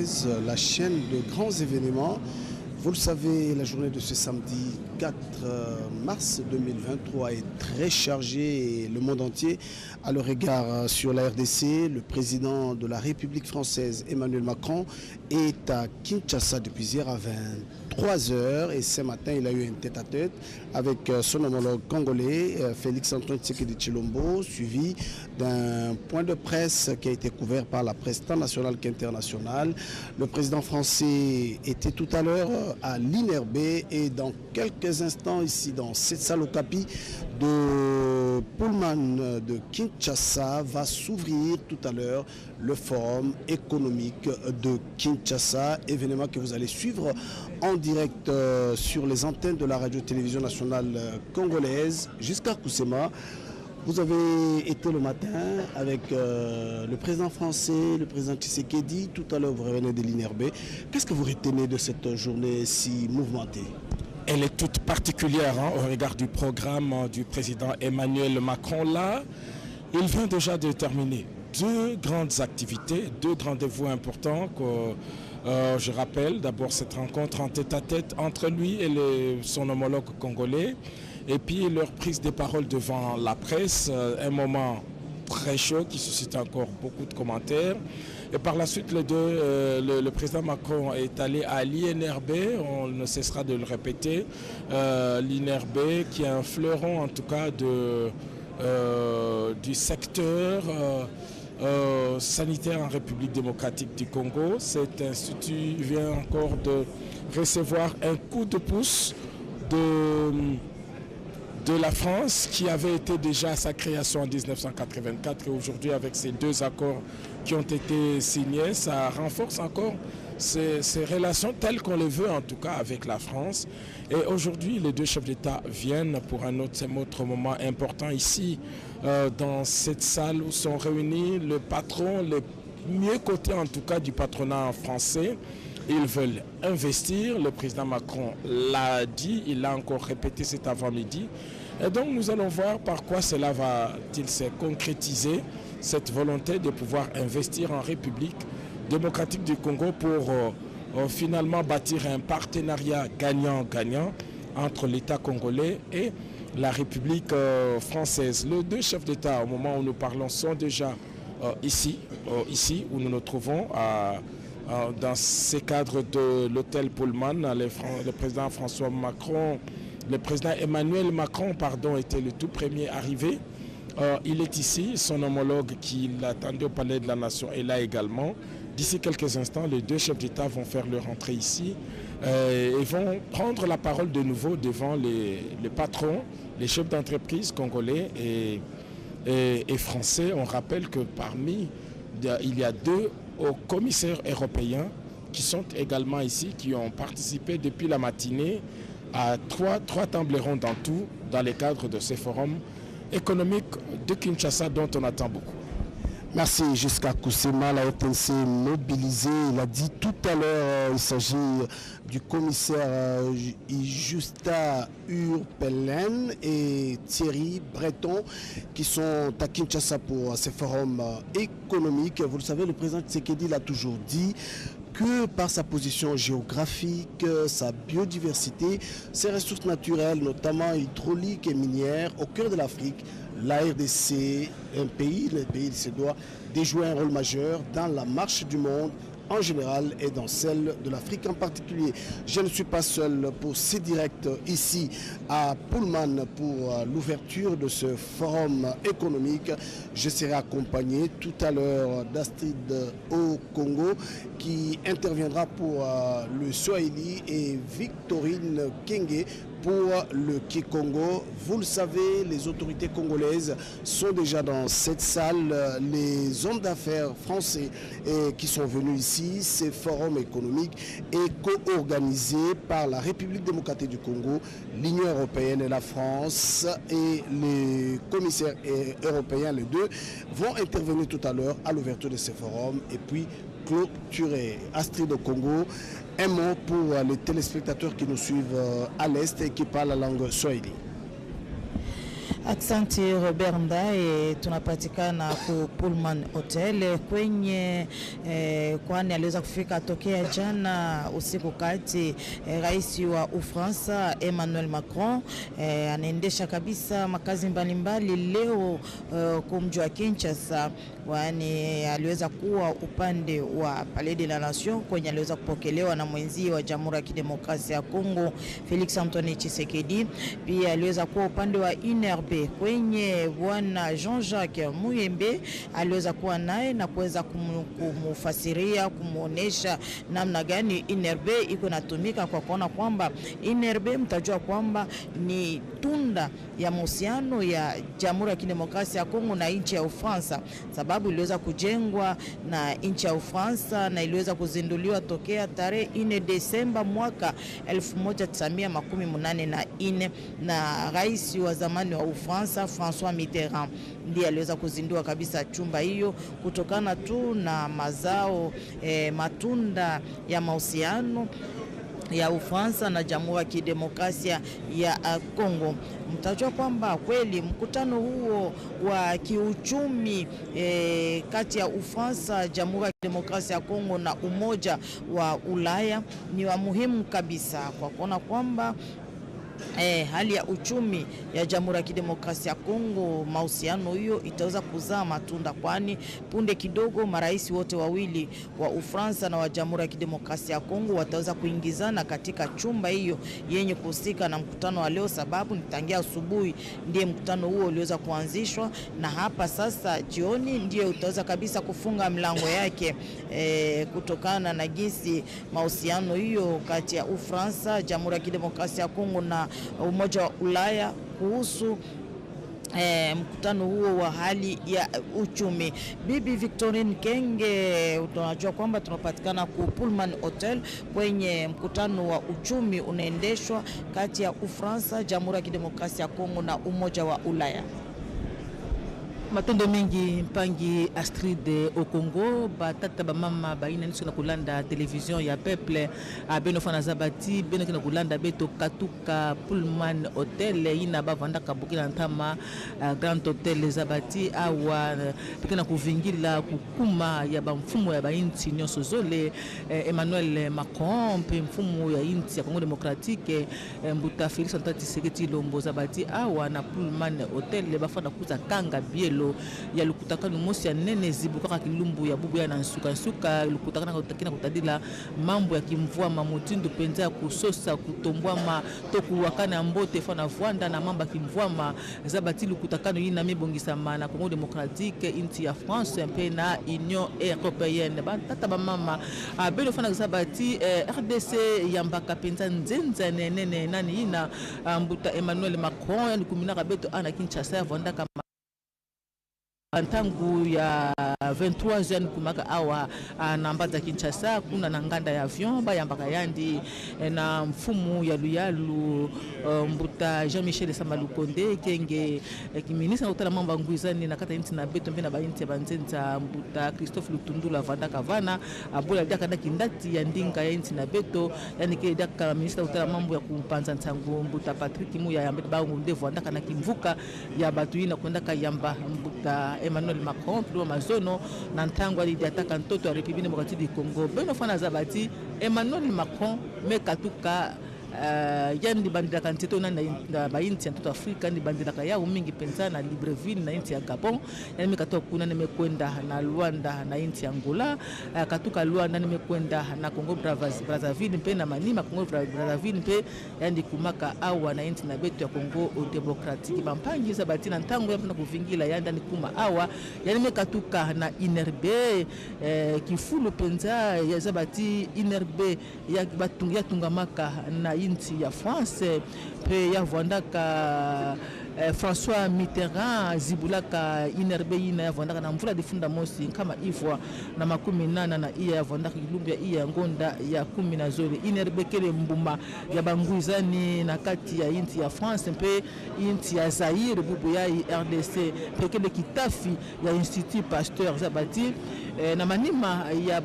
congolaise, la chaîne de grands événements. Vous le savez, la journée de ce samedi 4 mars 2023 est très chargée et le monde entier a le regard sur la RDC. Le président de la République française, Emmanuel Macron, est à Kinshasa depuis hier à 23 heures et ce matin, il a eu un tête-à-tête avec son homologue congolais, Félix-Antoine Tshisekedi Tshilombo, suivi d'un point de presse qui a été couvert par la presse tant nationale qu'internationale. Le président français était tout à l'heure à l'INRB et dans quelques instants ici dans cette salle au tapis de Pullman de Kinshasa va s'ouvrir tout à l'heure le forum économique de Kinshasa, événement que vous allez suivre en direct sur les antennes de la radio-télévision nationale congolaise jusqu'à Kusema. Vous avez été le matin avec le président français, le président Tshisekedi. Tout à l'heure, vous revenez de l'INRB. Qu'est-ce que vous retenez de cette journée si mouvementée? Elle est toute particulière au regard du programme du président Emmanuel Macron. Là, il vient déjà de terminer deux grandes activités, deux rendez-vous importants. Je rappelle d'abord cette rencontre en tête-à-tête entre lui et son homologue congolais. Et puis leur prise de parole devant la presse, un moment très chaud qui suscite encore beaucoup de commentaires. Et par la suite, le président Macron est allé à l'INRB, on ne cessera de le répéter, l'INRB qui est un fleuron en tout cas du secteur sanitaire en République démocratique du Congo. Cet institut vient encore de recevoir un coup de pouce de la France qui avait été déjà à sa création en 1984 et aujourd'hui avec ces deux accords qui ont été signés, ça renforce encore ces relations telles qu'on les veut en tout cas avec la France. Et aujourd'hui les deux chefs d'État viennent pour un autre moment important ici dans cette salle où sont réunis le patron, les mieux cotés en tout cas du patronat français. Ils veulent investir, le président Macron l'a dit, il l'a encore répété cet avant-midi. Et donc nous allons voir par quoi cela va-t-il se concrétiser, cette volonté de pouvoir investir en République démocratique du Congo pour finalement bâtir un partenariat gagnant-gagnant entre l'État congolais et la République française. Les deux chefs d'État, au moment où nous parlons, sont déjà ici où nous nous trouvons dans ces cadres de l'hôtel Pullman. Le président François Macron, le président Emmanuel Macron, était le tout premier arrivé. Il est ici, son homologue qui l'attendait au Palais de la Nation est là également. D'ici quelques instants, les deux chefs d'État vont faire leur entrée ici et vont prendre la parole de nouveau devant les patrons, les chefs d'entreprise congolais et français. On rappelle que parmi, il y a deux commissaires européens qui sont également ici, qui ont participé depuis la matinée à trois tables rondes en tout dans le cadre de ce forum économique de Kinshasa dont on attend beaucoup. Merci. Jusqu'à Kusema, la RTNC mobilisée. Il a dit tout à l'heure, il s'agit du commissaire Justa Urpelen et Thierry Breton qui sont à Kinshasa pour ce forum économique. Vous le savez, le président Tshisekedi l'a toujours dit que par sa position géographique, sa biodiversité, ses ressources naturelles, notamment hydrauliques et minières, au cœur de l'Afrique, la RDC, le pays se doit de jouer un rôle majeur dans la marche du monde en général et dans celle de l'Afrique en particulier. Je ne suis pas seul pour ces directs ici à Pullman pour l'ouverture de ce forum économique. Je serai accompagné tout à l'heure d'Astrid au Congo qui interviendra pour le Swahili et Victorine Kenge pour le Kikongo. Vous le savez, les autorités congolaises sont déjà dans cette salle. Les hommes d'affaires français qui sont venus ici, ce forum économique est co-organisé par la République démocratique du Congo, l'Union européenne et la France, et les commissaires européens, les deux, vont intervenir tout à l'heure à l'ouverture de ce forum et puis clôturer. Astrid au Congo, un mot pour les téléspectateurs qui nous suivent à l'Est et qui parlent la langue swahili. Asante Robert Ndaye, tunapatikana ku Pullman Hotel kwenye kwani aliweza kufika tokea jana usiku kati. Rais wa Ufaransa Emmanuel Macron anaendesha kabisa makazi mbalimbali leo kumji wa Kinshasa, kwani aliweza kuwa upande wa Palais de la Nation kwenye aliweza kupokelewa na mwenzi wa Jamhuri ya Kidemokrasia ya Kongo Felix Antoine Tshisekedi. Pia aliweza kuwa upande wa INRB kwenye bwana Jean-Jacques Muyembe, aliweza kuwa naye na kuweza kumufasiria, kumuonesha namna gani INRB iko natumika, kwa kuona kwamba INRB mtajua kwamba ni tunda ya mahusiano ya Jamhuri ya Kidemokrasia ya Kongo na nchi ya Ufaransa, sababu iliweza kujengwa na nchi ya Ufaransa na iliweza kuzinduliwa tokea tarehe 4 Desemba mwaka 1984 na rais wa zamani wa Ufaransa François Mitterrand ndiye aliweza kuzindua kabisa chumba hiyo, kutokana tu na mazao matunda ya mahusiano ya Ufaransa na Jamhuri ya Kidemokrasia ya Kongo. Mtajua kwamba kweli mkutano huo wa kiuchumi kati ya Ufaransa, Jamhuri ya Kidemokrasia ya Kongo na Umoja wa Ulaya ni wa muhimu kabisa, kwa kuona kwamba hali ya uchumi ya Jamhuri ya Kidemokrasia ya Kongo, mahusiano hiyo itaweza kuzaa matunda, kwani punde kidogo marais wote wawili wa Ufaransa na wa Jamhuri ya Kidemokrasia ya Kongo wataweza kuingizana katika chumba hiyo yenye kuhusika na mkutano wa leo, sababu nitangia asubuhi ndiye mkutano huo uliweza kuanzishwa, na hapa sasa jioni ndiye utaweza kabisa kufunga mlango yake, kutokana na jinsi mahusiano hiyo kati ya Ufaransa, Jamhuri ya Kidemokrasia ya Kongo na Umoja wa Ulaya kuhusu mkutano huo wa hali ya uchumi. Bibi Victorine Kenge, tunajua kwamba tunapatikana ku Pullman Hotel kwenye mkutano wa uchumi unaendeshwa kati ya Ufaransa, Jamhuri ya Kidemokrasia ya Kongo na Umoja wa Ulaya. Matondo mingi mpangi Astrid au Congo, batata ba mama baina niso na kulanda television ya peuple beno fana zabati beno kina kulanda beto katuka Pullman Hotel ina bavanda kabukila ntama Grand Hotel zabati awa pikina kuvingila kukuma ya bamfumo ya bainti nyonso zole. Emmanuel Macron pe mfumo ya inti ya Congo Democratique mbuta Felix Antoine Tshisekedi lombo zabati awa na Pullman Hotel bafana kuza kanga bielo ya lukutakano mosi ya nene zibu kaka kilumbu ya bubu ya na nsuka lukutakana kutakina kutadila mambo ya kimvua mamutindo penza kusosa kutombwa toku wakana mbote fana vuanda na mamba kimvua zabati lukutakano yina mebongisa mana Congo Democratique inti ya France mpe na Union Européenne batata ba mama beno fana zabati RDC yambaka penza nzenza nene nani ina mbuta Emmanuel Macron yani kumina kabeto ana Kinshasa vanda kama Antangu ya 23 jeunes kumaka awa na mbaza Kinshasa kuna na nganda ya avion ba yambaka yandi na mfumu ya luyalu mbuta Jean-Michel Samalukonde kenge kiminisa utala mamba nguizani na kata inti na beto mbena ba inti banzenza mbuta Christophe Lutundula vanda kavana abola daka na kindati ya ndinga ya inti na beto yani ke daka ministra utala mambo ya kumpanza ntangu mbuta Patrick Muya ya mbeta ba ndevo ndaka na kimvuka ya batu ina kwenda kayamba mbuta Emmanuel Macron plus mazono na ntango alidiataka ntoto ya République démocratique du Congo beno fana zabati Emmanuel Macron mekatuka yandi bandila kanteto na bainti ya ntoto Afrika ni bandila kaya mingi penza na Libreville na inti ya Gabon yani mekatoka kuna nimekwenda na Luanda na inti ya Angola katuka Luanda nimekwenda na Congo Brazzaville mpe na Manima Congo Brazzaville mpe yani kumaka awa na inti na betu ya Congo Democratique bampangi zabati na ntango ya kuvingila yanda ni kuma awa yani mekatuka na INRB kifulu penza ya zabati INRB ya batungia tungamaka na inti ya France pe ya vondaka François Mitterrand zibulaka INRB ina ya vondaka na mvula difunda mosi kama Ivoire na 18 na iya vondaka kilumbu ya iya ngonda ya 10 na zole INRB kele mbuma ya banguizani na kati ya inti ya France pe inti ya Zaire bubu ya RDC pe kele kitafi ya Institut Pasteur zabati na manima ya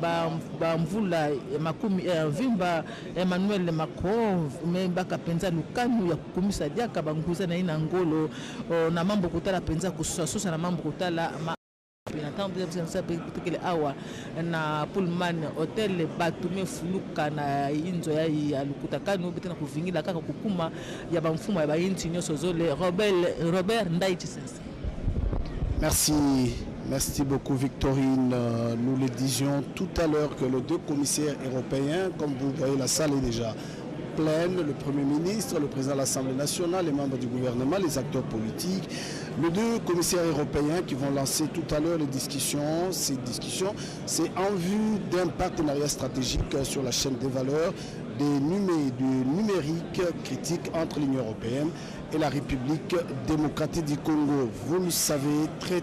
bamvula makumi vimba Emmanuel Macron membaka penza lukanu ya kukumisa diaka banguza na ina ngolo oyo na mambo kotala penza kususa na mambo kotala awa na Pullman hotel batume fuluka na inzo ya lukuta kanu betena kuvingila kaka kukuma ya bamfumo ya bayinti nyoso zole Robert Ndaichisense. Merci beaucoup Victorine. Nous le disions tout à l'heure que les deux commissaires européens, comme vous voyez la salle est déjà pleine, le Premier ministre, le président de l'Assemblée nationale, les membres du gouvernement, les acteurs politiques, les deux commissaires européens qui vont lancer tout à l'heure les discussions. Ces discussions, c'est en vue d'un partenariat stratégique sur la chaîne des valeurs du numérique critique entre l'Union européenne et la République démocratique du Congo. Vous le savez très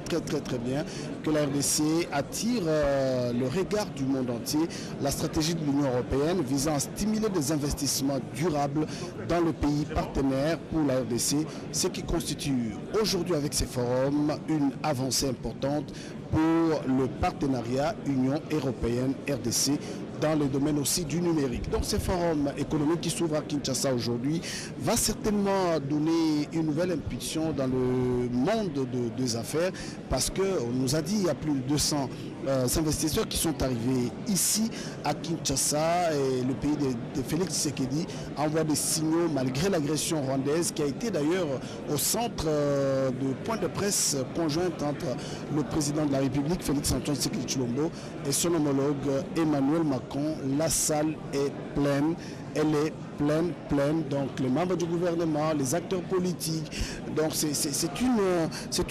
bien que la RDC attire le regard du monde entier. La stratégie de l'Union européenne visant à stimuler des investissements durables dans le pays partenaire pour la RDC, ce qui constitue aujourd'hui avec ces forums une avancée importante pour le partenariat Union européenne-RDC dans le domaine aussi du numérique. Donc ce forum économique qui s'ouvre à Kinshasa aujourd'hui va certainement donner une nouvelle impulsion dans le monde des affaires parce qu'on nous a dit qu'il y a plus de 200 investisseurs qui sont arrivés ici à Kinshasa et le pays de Félix Tshisekedi envoie des signaux malgré l'agression rwandaise qui a été d'ailleurs au centre de point de presse conjointe entre le président de la République Félix Antoine Tshisekedi Tshilombo et son homologue Emmanuel Macron. La salle est pleine, elle est pleine, donc les membres du gouvernement, les acteurs politiques, donc c'est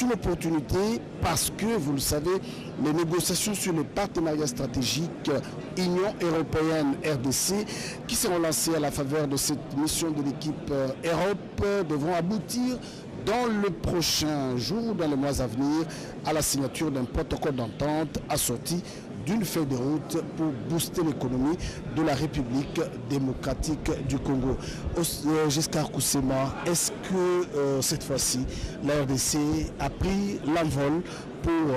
une opportunité parce que, vous le savez, les négociations sur le partenariat stratégique Union européenne-RDC qui seront lancées à la faveur de cette mission de l'équipe Europe devront aboutir dans le prochain jour, dans les mois à venir, à la signature d'un protocole d'entente assorti d'une feuille de route pour booster l'économie de la République démocratique du Congo. Giscard Koussema, est-ce que cette fois-ci, la RDC a pris l'envol pour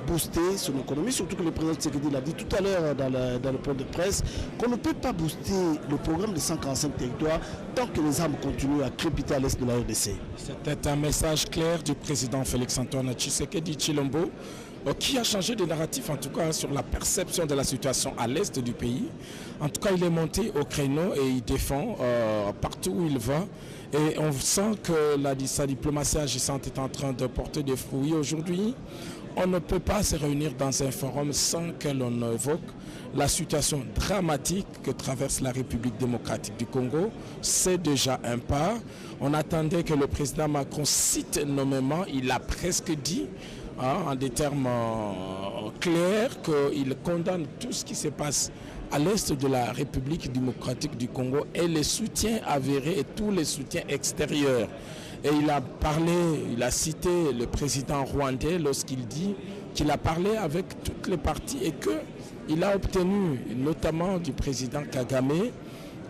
booster son économie, surtout que le président Tshisekedi l'a dit tout à l'heure dans le point de presse, qu'on ne peut pas booster le programme de 145 territoires tant que les armes continuent à crépiter à l'est de la RDC. C'était un message clair du président Félix-Antoine Tshisekedi Tshilombo, qui a changé de narratif en tout cas sur la perception de la situation à l'est du pays. En tout cas, il est monté au créneau et il défend partout où il va. Et on sent que sa diplomatie agissante est en train de porter des fruits. Aujourd'hui, on ne peut pas se réunir dans un forum sans que l'on évoque la situation dramatique que traverse la République démocratique du Congo. C'est déjà un pas. On attendait que le président Macron cite nommément, il a presque dit, en des termes clairs, qu'il condamne tout ce qui se passe à l'est de la République démocratique du Congo et les soutiens avérés et tous les soutiens extérieurs. Et il a cité le président rwandais lorsqu'il dit qu'il a parlé avec toutes les parties et qu'il a obtenu, notamment du président Kagame,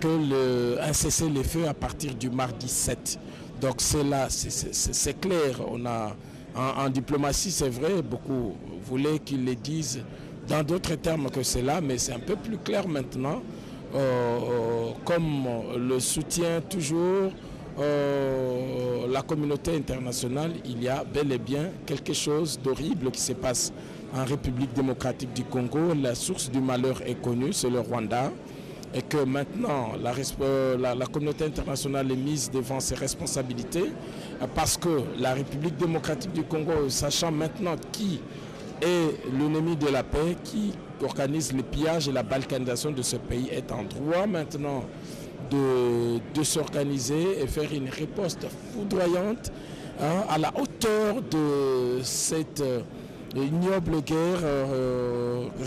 un cessez-le-feu à partir du mardi 7. Donc c'est clair, on a... En diplomatie, c'est vrai, beaucoup voulaient qu'ils le disent dans d'autres termes que cela, mais c'est un peu plus clair maintenant, comme le soutien toujours la communauté internationale, il y a bel et bien quelque chose d'horrible qui se passe en République démocratique du Congo. La source du malheur est connue, c'est le Rwanda. Et que maintenant, la communauté internationale est mise devant ses responsabilités parce que la République démocratique du Congo, sachant maintenant qui est l'ennemi de la paix, qui organise le pillage et la balkanisation de ce pays, est en droit maintenant de s'organiser et faire une riposte foudroyante à la hauteur de cette ignoble guerre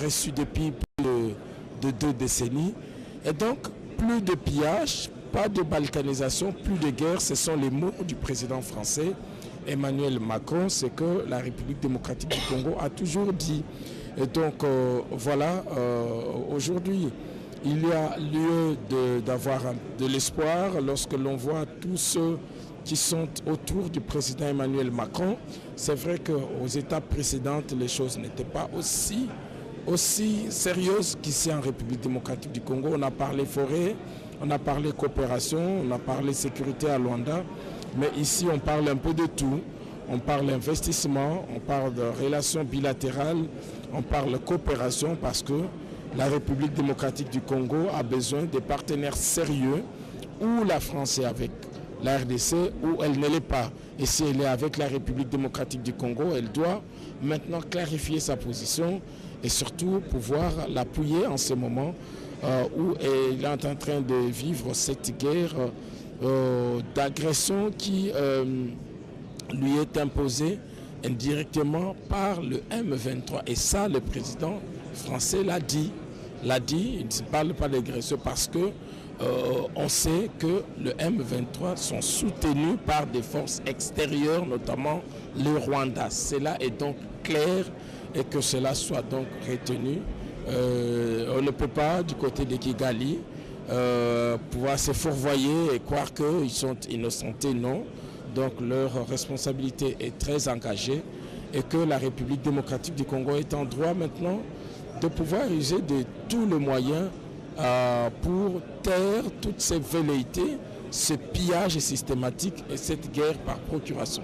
reçue depuis plus de 2 décennies. Et donc, plus de pillage, pas de balkanisation, plus de guerre, ce sont les mots du président français Emmanuel Macron, c'est que la République démocratique du Congo a toujours dit. Et donc, voilà, aujourd'hui, il y a lieu d'avoir de l'espoir lorsque l'on voit tous ceux qui sont autour du président Emmanuel Macron. C'est vrai qu'aux étapes précédentes, les choses n'étaient pas aussi sérieuse qu'ici en République démocratique du Congo. On a parlé forêt, on a parlé coopération, on a parlé sécurité à Luanda. Mais ici, on parle un peu de tout. On parle d'investissement, on parle de relations bilatérales, on parle de coopération parce que la République démocratique du Congo a besoin de partenaires sérieux où la France est avec la RDC ou elle ne l'est pas. Et si elle est avec la République démocratique du Congo, elle doit maintenant clarifier sa position et surtout pouvoir l'appuyer en ce moment où elle est en train de vivre cette guerre d'agression qui lui est imposée indirectement par le M23. Et ça, le président français l'a dit. Il ne parle pas d'agression parce que on sait que le M23 sont soutenus par des forces extérieures, notamment le Rwanda. Cela est donc clair et que cela soit donc retenu. On ne peut pas, du côté de Kigali, pouvoir se fourvoyer et croire qu'ils sont innocentés, non. Donc leur responsabilité est très engagée et que la République démocratique du Congo est en droit maintenant de pouvoir user de tous les moyens pour taire toutes ces velléités, ce pillage systématique et cette guerre par procuration.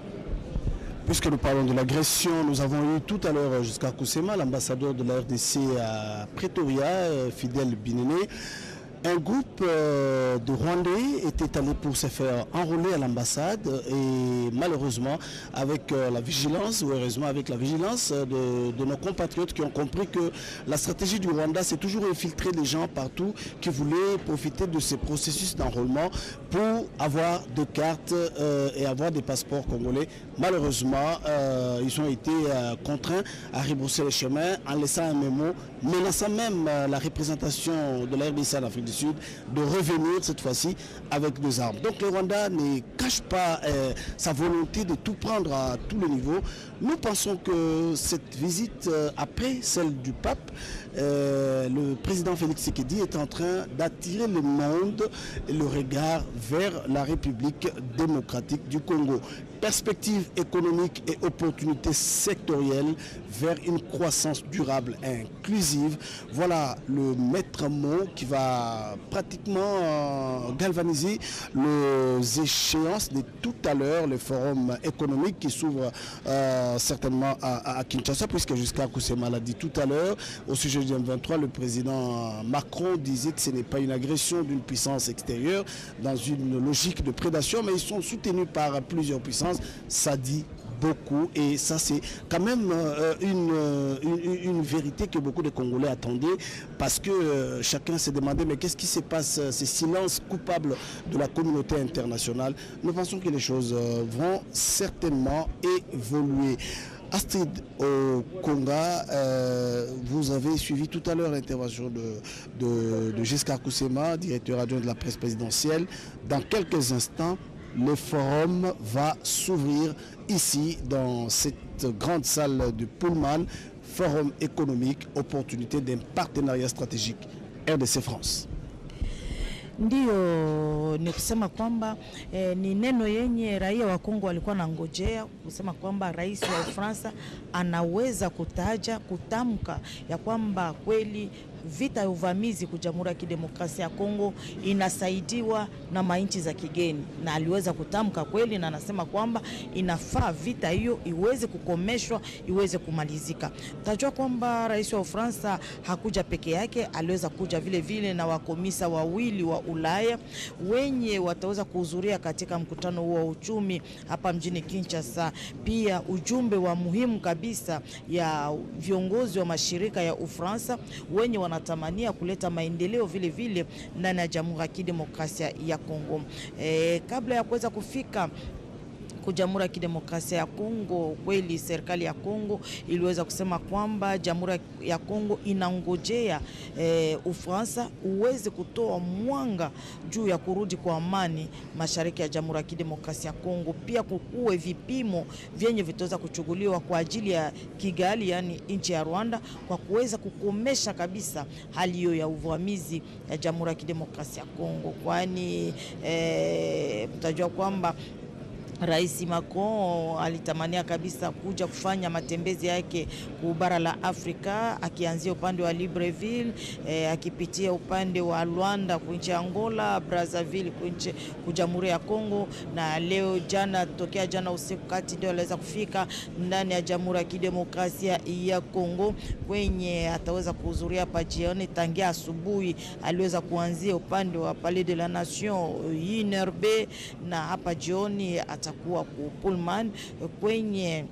Puisque nous parlons de l'agression, nous avons eu tout à l'heure jusqu'à Kusema, l'ambassadeur de la RDC à Pretoria, Fidèle Binéné. Un groupe de Rwandais était allé pour se faire enrôler à l'ambassade et malheureusement avec la vigilance, ou heureusement avec la vigilance de nos compatriotes qui ont compris que la stratégie du Rwanda c'est toujours infiltrer des gens partout qui voulaient profiter de ces processus d'enrôlement pour avoir des cartes et avoir des passeports congolais. Malheureusement, ils ont été contraints à rebrousser le chemin en laissant un mémo menaçant même la représentation de la RDC en Afrique du Sud de revenir cette fois-ci avec des armes. Donc le Rwanda ne cache pas sa volonté de tout prendre à tous les niveaux. Nous pensons que cette visite, après celle du pape, le président Félix Tshisekedi est en train d'attirer le monde et le regard vers la République démocratique du Congo. Perspectives économiques et opportunités sectorielles vers une croissance durable et inclusive. Voilà le maître mot qui va pratiquement galvaniser les échéances de tout à l'heure, le forum économique qui s'ouvre certainement à Kinshasa, puisque jusqu'à Kusema l'a dit tout à l'heure, au sujet du M23, le président Macron disait que ce n'est pas une agression d'une puissance extérieure dans une logique de prédation, mais ils sont soutenus par plusieurs puissances. Ça dit beaucoup et ça c'est quand même une vérité que beaucoup de Congolais attendaient parce que chacun s'est demandé mais qu'est-ce qui se passe, ces silences coupables de la communauté internationale. Nous pensons que les choses vont certainement évoluer. Astrid Okonga, vous avez suivi tout à l'heure l'intervention de Giscard Kusema, directeur adjoint de la presse présidentielle. Dans quelques instants, le forum va s'ouvrir ici dans cette grande salle de Pullman, forum économique, opportunité d'un partenariat stratégique RDC France. Ndiyo ni kusema kwamba ni neno yenye raia wa Kongo walikuwa na ngojea kusema kwamba rais wa Ufaransa anaweza kutamka ya kwamba kweli vita ya uvamizi kwa Jamhuri ya Kidemokrasia ya Kongo inasaidiwa na mainchi za kigeni, na aliweza kutamka kweli na anasema kwamba inafaa vita hiyo iweze kukomeshwa, iweze kumalizika. Tajua kwamba rais wa Ufaransa hakuja peke yake, aliweza kuja vile vile na wakomisa wawili wa Ulaya wenye wataweza kuhudhuria katika mkutano huo wa uchumi hapa mjini Kinshasa. Pia ujumbe wa muhimu kabisa ya viongozi wa mashirika ya Ufaransa wenye wanatamania kuleta maendeleo vile vile ndani ya Jamhuri ya Kidemokrasia ya Kongo. Kabla ya kuweza kufika kwa Jamhuri ya Kidemokrasia ya Kongo, kweli serikali ya Kongo iliweza kusema kwamba Jamhuri ya Kongo inangojea Ufaransa uweze kutoa mwanga juu ya kurudi kwa amani mashariki ya Jamhuri ya Kidemokrasia ya Kongo. Pia kukuwe vipimo vyenye vitaweza kuchukuliwa kwa ajili ya Kigali, yani nchi ya Rwanda, kwa kuweza kukomesha kabisa hali hiyo ya uvamizi ya Jamhuri ya Kidemokrasia ya Kongo, kwani mtajua kwamba Rais Macron alitamania kabisa kuja kufanya matembezi yake kubara la Afrika, akianzia upande wa Libreville, akipitia upande wa Luanda kunchi Angola, Brazzaville kunchi Jamhuri ya Kongo, na leo tokea jana usiku kati ndio aliweza kufika ndani ya Jamhuri ya Kidemokrasia ya Kongo, kwenye ataweza kuhudhuria hapa jioni. Tangia asubuhi aliweza kuanzia upande wa Palais de la Nation INRB, na hapa jioni atakuwa ku Pullman kwenye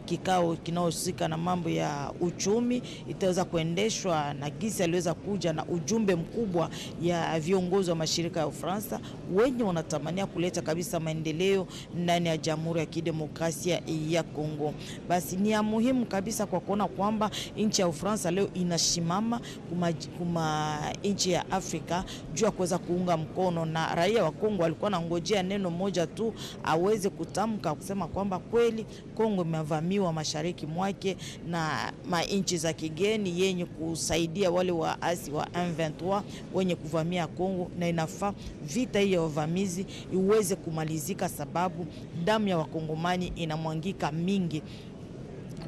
kikao kinaohusika na mambo ya uchumi. Itaweza kuendeshwa na gisi aliweza kuja na ujumbe mkubwa ya viongozi wa mashirika ya Ufaransa wenye wanatamania kuleta kabisa maendeleo ndani ya Jamhuri ya Kidemokrasia ya Kongo. Basi ni ya muhimu kabisa kwa kuona kwamba nchi ya Ufaransa leo inashimama kuma nchi ya Afrika juu ya kuweza kuunga mkono, na raia wa Kongo walikuwa na ngojea neno moja tu aweze kutamka kusema kwamba kweli Kongo imevamiwa mashariki mwake na mainchi za kigeni yenye kusaidia wale waasi wa M23 wenye kuvamia Kongo, na inafaa vita hii ya wavamizi iweze kumalizika, sababu damu ya wakongomani inamwangika mingi.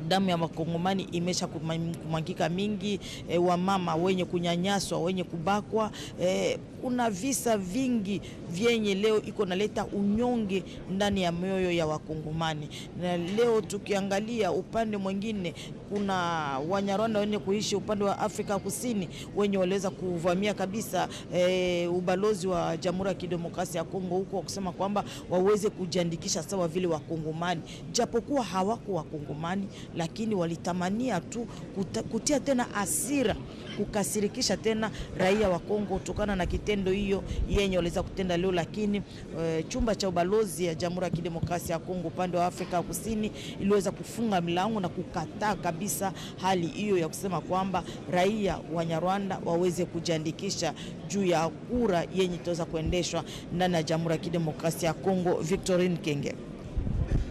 Damu ya wakongomani imesha kumwangika mingi, wamama wenye kunyanyaswa, wenye kubakwa, kuna visa vingi vyenye leo iko naleta unyonge ndani ya mioyo ya wakongomani. Na leo tukiangalia upande mwingine, kuna Wanyarwanda wenye kuishi upande wa Afrika Kusini wenye waliweza kuvamia kabisa ubalozi wa Jamhuri ya Kidemokrasia ya Kongo huko, kusema kwamba waweze kujiandikisha sawa vile wakongomani, japokuwa hawako wakongomani, lakini walitamania tu kutia tena hasira, kukasirikisha tena raia wa Kongo kutokana na kitendo hiyo yenye waliweza kutenda leo. Lakini chumba cha ubalozi ya Jamhuri ya Kidemokrasia ya Kongo upande wa Afrika Kusini iliweza kufunga milango na kukataa kabisa hali hiyo ya kusema kwamba raia wa Nyarwanda waweze kujiandikisha juu ya kura yenye itaweza kuendeshwa ndani ya Jamhuri ya Kidemokrasia ya Kongo. Victorine Kenge.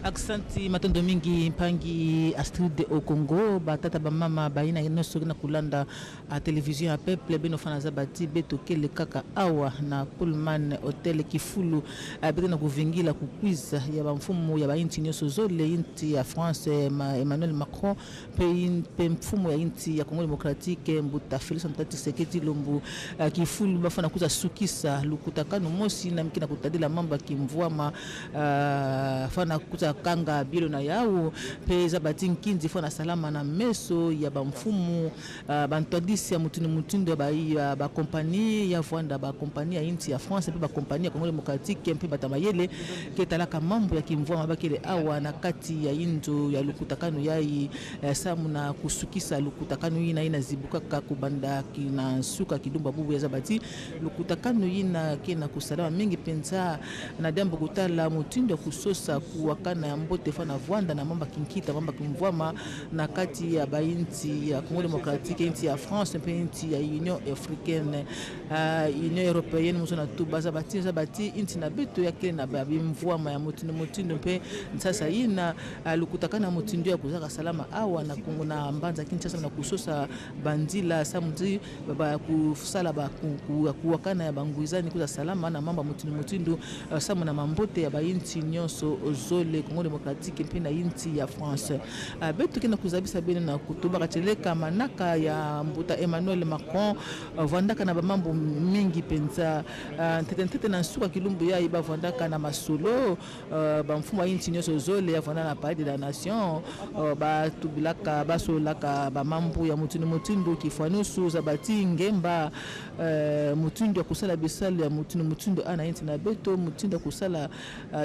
Aksanti matondo mingi mpangi Astrid au Congo, batata bamama baina inoso na kulanda a television ya peuple beno fana zabati beto kele kaka awa na Pullman hotel Kifulu bete na kuvingila kukwiza ya mfumo ya bainti nyoso zole inti ya France Emmanuel Macron pe mfumo ya inti ya Congo Democratique Mbuta Félix Antoine Tshisekedi Lumbu Kifulu bafana kuza sukisa lukutakano mosi na mkina kutadila mamba kimvwama fana kuza kanga bilo na yao peza batin kinzi fona salama na meso ya bamfumu bantodisi ya mutindo ba compagnie ya Rwanda, ba compagnie ya inti ya France, pe ba compagnie ya Congo Democratique, pe batamayele ketalaka mambo ya kimvua mabakele awa na kati ya indo ya lukutakano yai samu na kusukisa lukutakano ina zibuka kubanda kina suka kidumba bubu ya zabati lukutakano ina kena kusalama mingi penza na dambo kutala mutindo kusosa kuwakana ya mbote fana Rwanda na mamba kinkita mamba kimvwama na kati ya bainti ya Congo Democratique, inti ya France, pe inti ya Union Africaine, Union Européenne muzona tu bazabati inti na beto yake na bimvwama ya mutindo pe sasa ina lukutakana mutindo ya kuzaka salama awa na Kongo na mbanza Kinshasa na kusosa bandila samuzi ba kusala ba kuwakana ya banguizani kuza salama na mamba mutindo samu na mambote ya bainti nyonso zole Congo Democratique pe na inti ya France beto kina kuzabisa bene na kutuba kateleka manaka ya Mbuta Emmanuel Macron vandaka na bamambo mingi penza tete na suka kilumbu ya iba vandaka na masolo bamfumo inti nyonso zole ya vandana na Palais de la Nation batubilaka basolaka bamambo ya mutindo kifanusu zabati ngemba mutindo ya kusala bisalu ya mutindo ana inti na beto mutindo kusala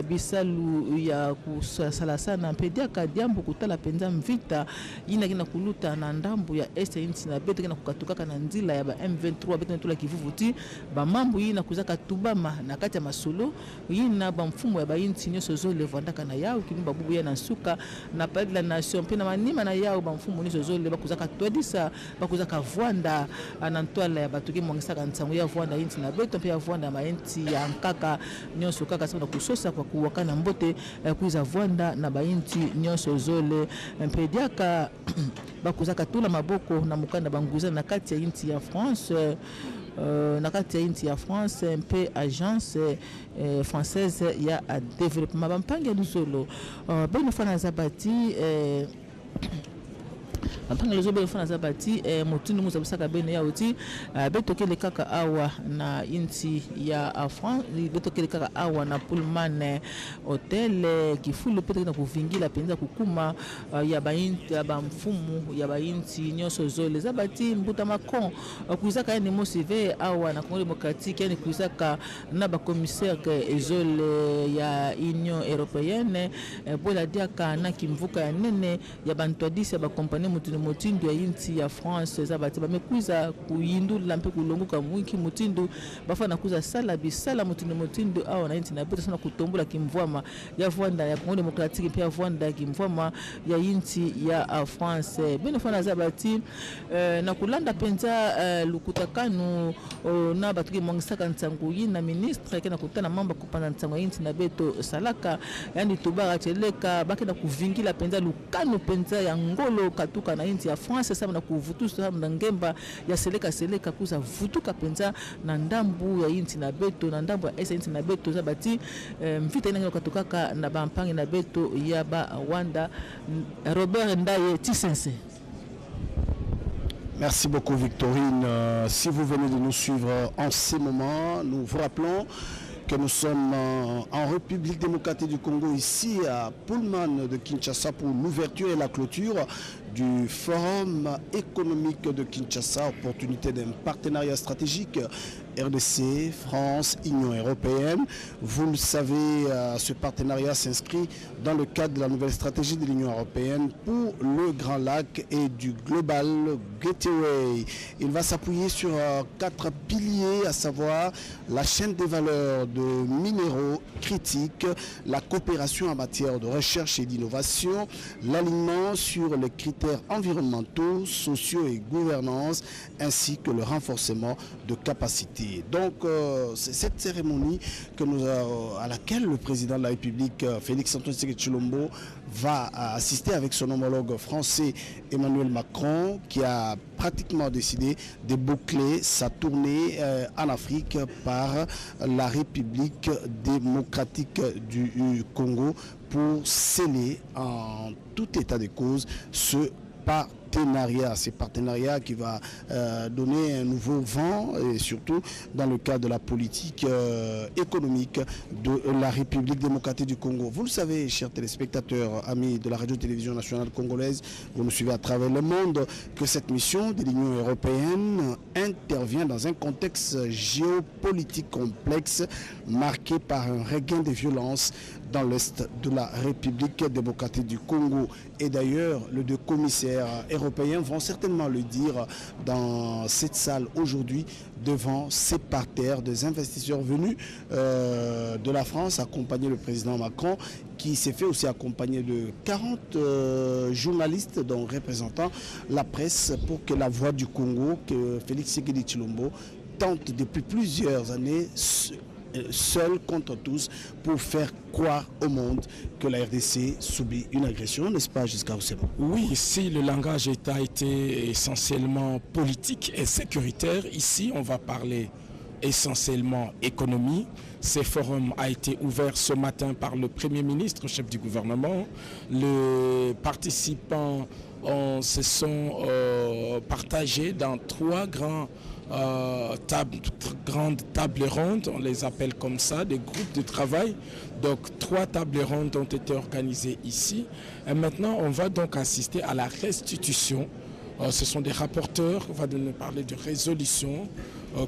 bisalu ya kusala sana pediaka diambo kutala penza mvita ina kina kuluta na ndambu ya este inti na beto kina kukatukaka na nzila ya ba M23 beto ntula kivuvuti ba mambo ina kuzaka tubama na kati ya masolo ina ba mfumo ya ba inti nyoso zole vandaka na yao kimba bubu ya na suka na Palais de la Nation pe na manima na yao ba mfumo nyoso zole bakuzaka twadisa bakuzaka Rwanda na ntwala ya batuki mwangisaka ntsangu ya Rwanda inti na beto pe ya Rwanda ma inti ya nkaka nyoso kaka sana kusosa kwa kuwakana mbote kuiza Rwanda na ba inti nyoso zole mpediaka bakuzaka tula maboko na mukanda banguza na kati ya inti ya France na kati ya nchi ya France mpe agence française ya développement bampange luzolo beno fana zabati Ampanga lezo bele fana zabati mutundu muza busaka bene ya uti betokele kaka awa na inti ya France betokele kaka awa na Pullman hotel kifulu pete na kuvingila penza kukuma ya bainti ya bamfumu ya bainti nyoso zole zabati mbuta Macron kuizaka ene mosive awa na Congo démocratique ene kuizaka na ba commissaire ezole ya Union européenne bola diaka na kimvuka ya nene ya bantwadisi ya ba compagnie mutindo ya inti ya France zabati bamekuza kuyindula mpe kulongoka mwiki mutindo bafana kuza sala bisala mutindo awa na inti na beto sana kutombola kimvwama ya Rwanda ya Congo démocratique pia Rwanda kimvwama ya inti ya France beno fana zabati na kulanda penza lukutakanu na batuki mongisaka ntangu yina ministre kana kutana mamba kupanda ntangu inti na beto salaka yani tubara cheleka bakena kuvingila penza lukanu penza ya ngolo katuka na inti ya France sasa na kuvutu na ngemba ya seleka kuza vutuka penza na ndambu ya inti na beto na ndambu ya inti na beto zabati mvita ina katokaka na bampangi na beto ya ba Rwanda Robert Ndaye Tisense. Merci beaucoup Victorine. Si vous venez de nous suivre en ces moments, nous vous rappelons que nous sommes en République démocratique du Congo, ici à Pullman de Kinshasa pour l'ouverture et la clôture du Forum économique de Kinshasa, opportunité d'un partenariat stratégique RDC, France, Union européenne. Vous le savez, ce partenariat s'inscrit dans le cadre de la nouvelle stratégie de l'Union européenne pour le Grand Lac et du Global Gateway. Il va s'appuyer sur 4 piliers, à savoir la chaîne des valeurs de minéraux critiques, la coopération en matière de recherche et d'innovation, l'alignement sur les critères environnementaux, sociaux et gouvernance, ainsi que le renforcement de capacités. Donc, c'est cette cérémonie à laquelle le président de la République, Félix-Antoine Tshisekedi Tshilombo, va assister avec son homologue français Emmanuel Macron, qui a pratiquement décidé de boucler sa tournée en Afrique par la République démocratique du Congo pour sceller en tout état de cause ce partenariat qui va donner un nouveau vent, et surtout dans le cadre de la politique économique de la République démocratique du Congo. Vous le savez, chers téléspectateurs, amis de la radio-télévision nationale congolaise, vous nous suivez à travers le monde, que cette mission de l'Union européenne intervient dans un contexte géopolitique complexe marqué par un regain de violence dans l'est de la République démocratique du Congo. Et d'ailleurs, les 2 commissaires européens vont certainement le dire dans cette salle aujourd'hui devant ces parterres des investisseurs venus de la France, accompagner le président Macron, qui s'est fait aussi accompagner de 40 journalistes, donc représentant la presse, pour que la voix du Congo, que Félix Tshisekedi Tshilombo tente depuis plusieurs années, seul contre tous, pour faire croire au monde que la RDC subit une agression, n'est-ce pas, jusqu'à Oussema? Oui, ici le langage a été essentiellement politique et sécuritaire. Ici, on va parler essentiellement économie. Ce forum a été ouvert ce matin par le Premier ministre, chef du gouvernement. Les participants se sont partagés dans 3 grandes tables rondes, on les appelle comme ça, des groupes de travail. Donc 3 tables rondes ont été organisées ici. Et maintenant, on va donc assister à la restitution. Ce sont des rapporteurs, on va nous parler de résolutions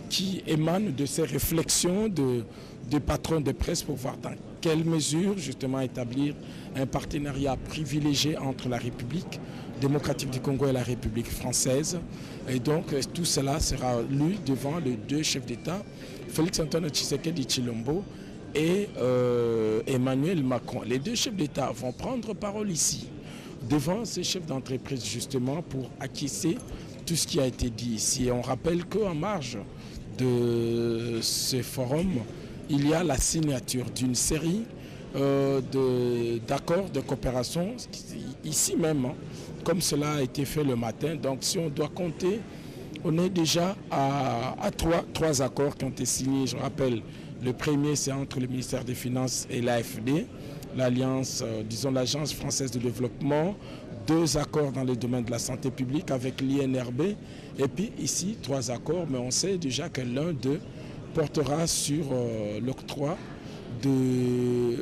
qui émanent de ces réflexions des patrons de presse pour voir dans quelle mesure justement établir un partenariat privilégié entre la République démocratique du Congo et la République française. Et donc tout cela sera lu devant les 2 chefs d'État, Félix-Antoine Tshisekedi Tshilombo et Emmanuel Macron. Les 2 chefs d'État vont prendre parole ici, devant ces chefs d'entreprise justement pour acquiescer tout ce qui a été dit ici. Et on rappelle qu'en marge de ce forum, il y a la signature d'une série d'accords de coopération ici même, comme cela a été fait le matin. Donc si on doit compter On est déjà à trois accords qui ont été signés. Je rappelle, le premier, c'est entre le ministère des Finances et l'AFD, l'Alliance, disons l'Agence française de développement. 2 accords dans le domaine de la santé publique avec l'INRB. Et puis ici, 3 accords, mais on sait déjà que l'un d'eux portera sur l'octroi de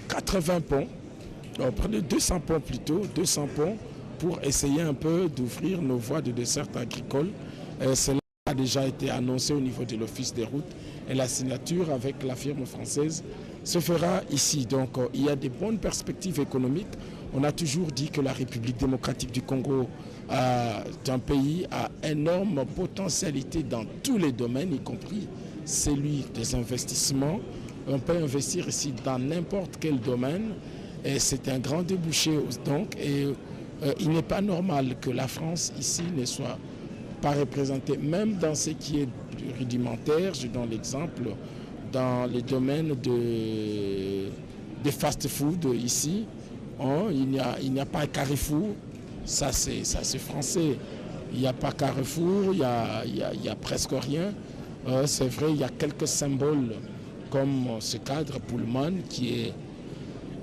80 ponts, près de 200 ponts plutôt, 200 ponts pour essayer un peu d'ouvrir nos voies de desserte agricole. Cela a déjà été annoncé au niveau de l'Office des routes et la signature avec la firme française se fera ici. Donc il y a des bonnes perspectives économiques. On a toujours dit que la République démocratique du Congo est un pays à énorme potentialité dans tous les domaines, y compris celui des investissements. On peut investir ici dans n'importe quel domaine et c'est un grand débouché donc. Et il n'est pas normal que la France ici ne soit pas représentée, même dans ce qui est rudimentaire. Je donne l'exemple dans les domaines de fast-food ici. Il n'y a pas Carrefour, ça c'est français. Il n'y a pas Carrefour, il y a presque rien. C'est vrai, il y a quelques symboles comme ce cadre Pullman qui est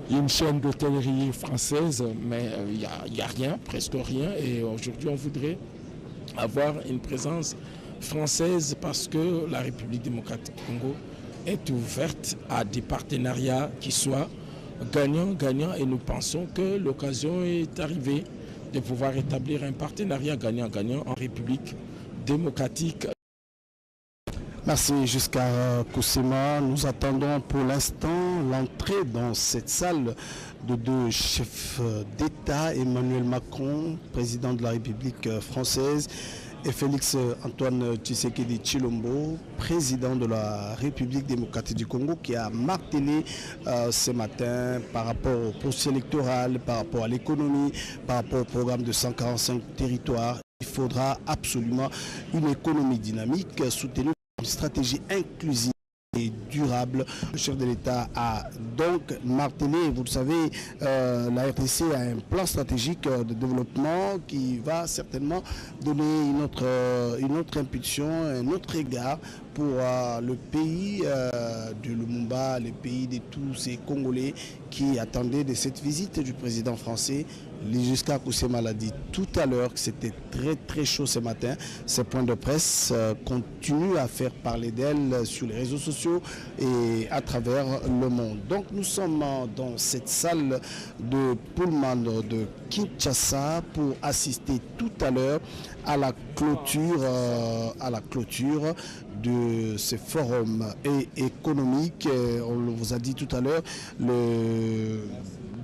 une chaîne d'hôtellerie française, mais il n'y a rien, presque rien. Et aujourd'hui, on voudrait avoir une présence française parce que la République démocratique du Congo est ouverte à des partenariats qui soient gagnant-gagnant et nous pensons que l'occasion est arrivée de pouvoir établir un partenariat gagnant-gagnant en République démocratique. Merci Giscard Koussima. Nous attendons pour l'instant l'entrée dans cette salle de 2 chefs d'État, Emmanuel Macron, président de la République française, et Félix Antoine Tshisekedi Tshilombo, président de la République démocratique du Congo, qui a martelé ce matin par rapport au processus électoral, par rapport à l'économie, par rapport au programme de 145 territoires. Il faudra absolument une économie dynamique soutenue par une stratégie inclusive et durable. Le chef de l'État a donc martelé, vous le savez, la RDC a un plan stratégique de développement qui va certainement donner une autre impulsion, un autre égard pour le pays de Lumumba, le pays de tous ces Congolais qui attendaient de cette visite du président français. Giscard Koussima l'a dit tout à l'heure que c'était très chaud ce matin. Ces points de presse continuent à faire parler d'elle sur les réseaux sociaux et à travers le monde. Donc nous sommes dans cette salle de Pullman de Kinshasa pour assister tout à l'heure à la clôture de ce forum économique. On vous a dit tout à l'heure, les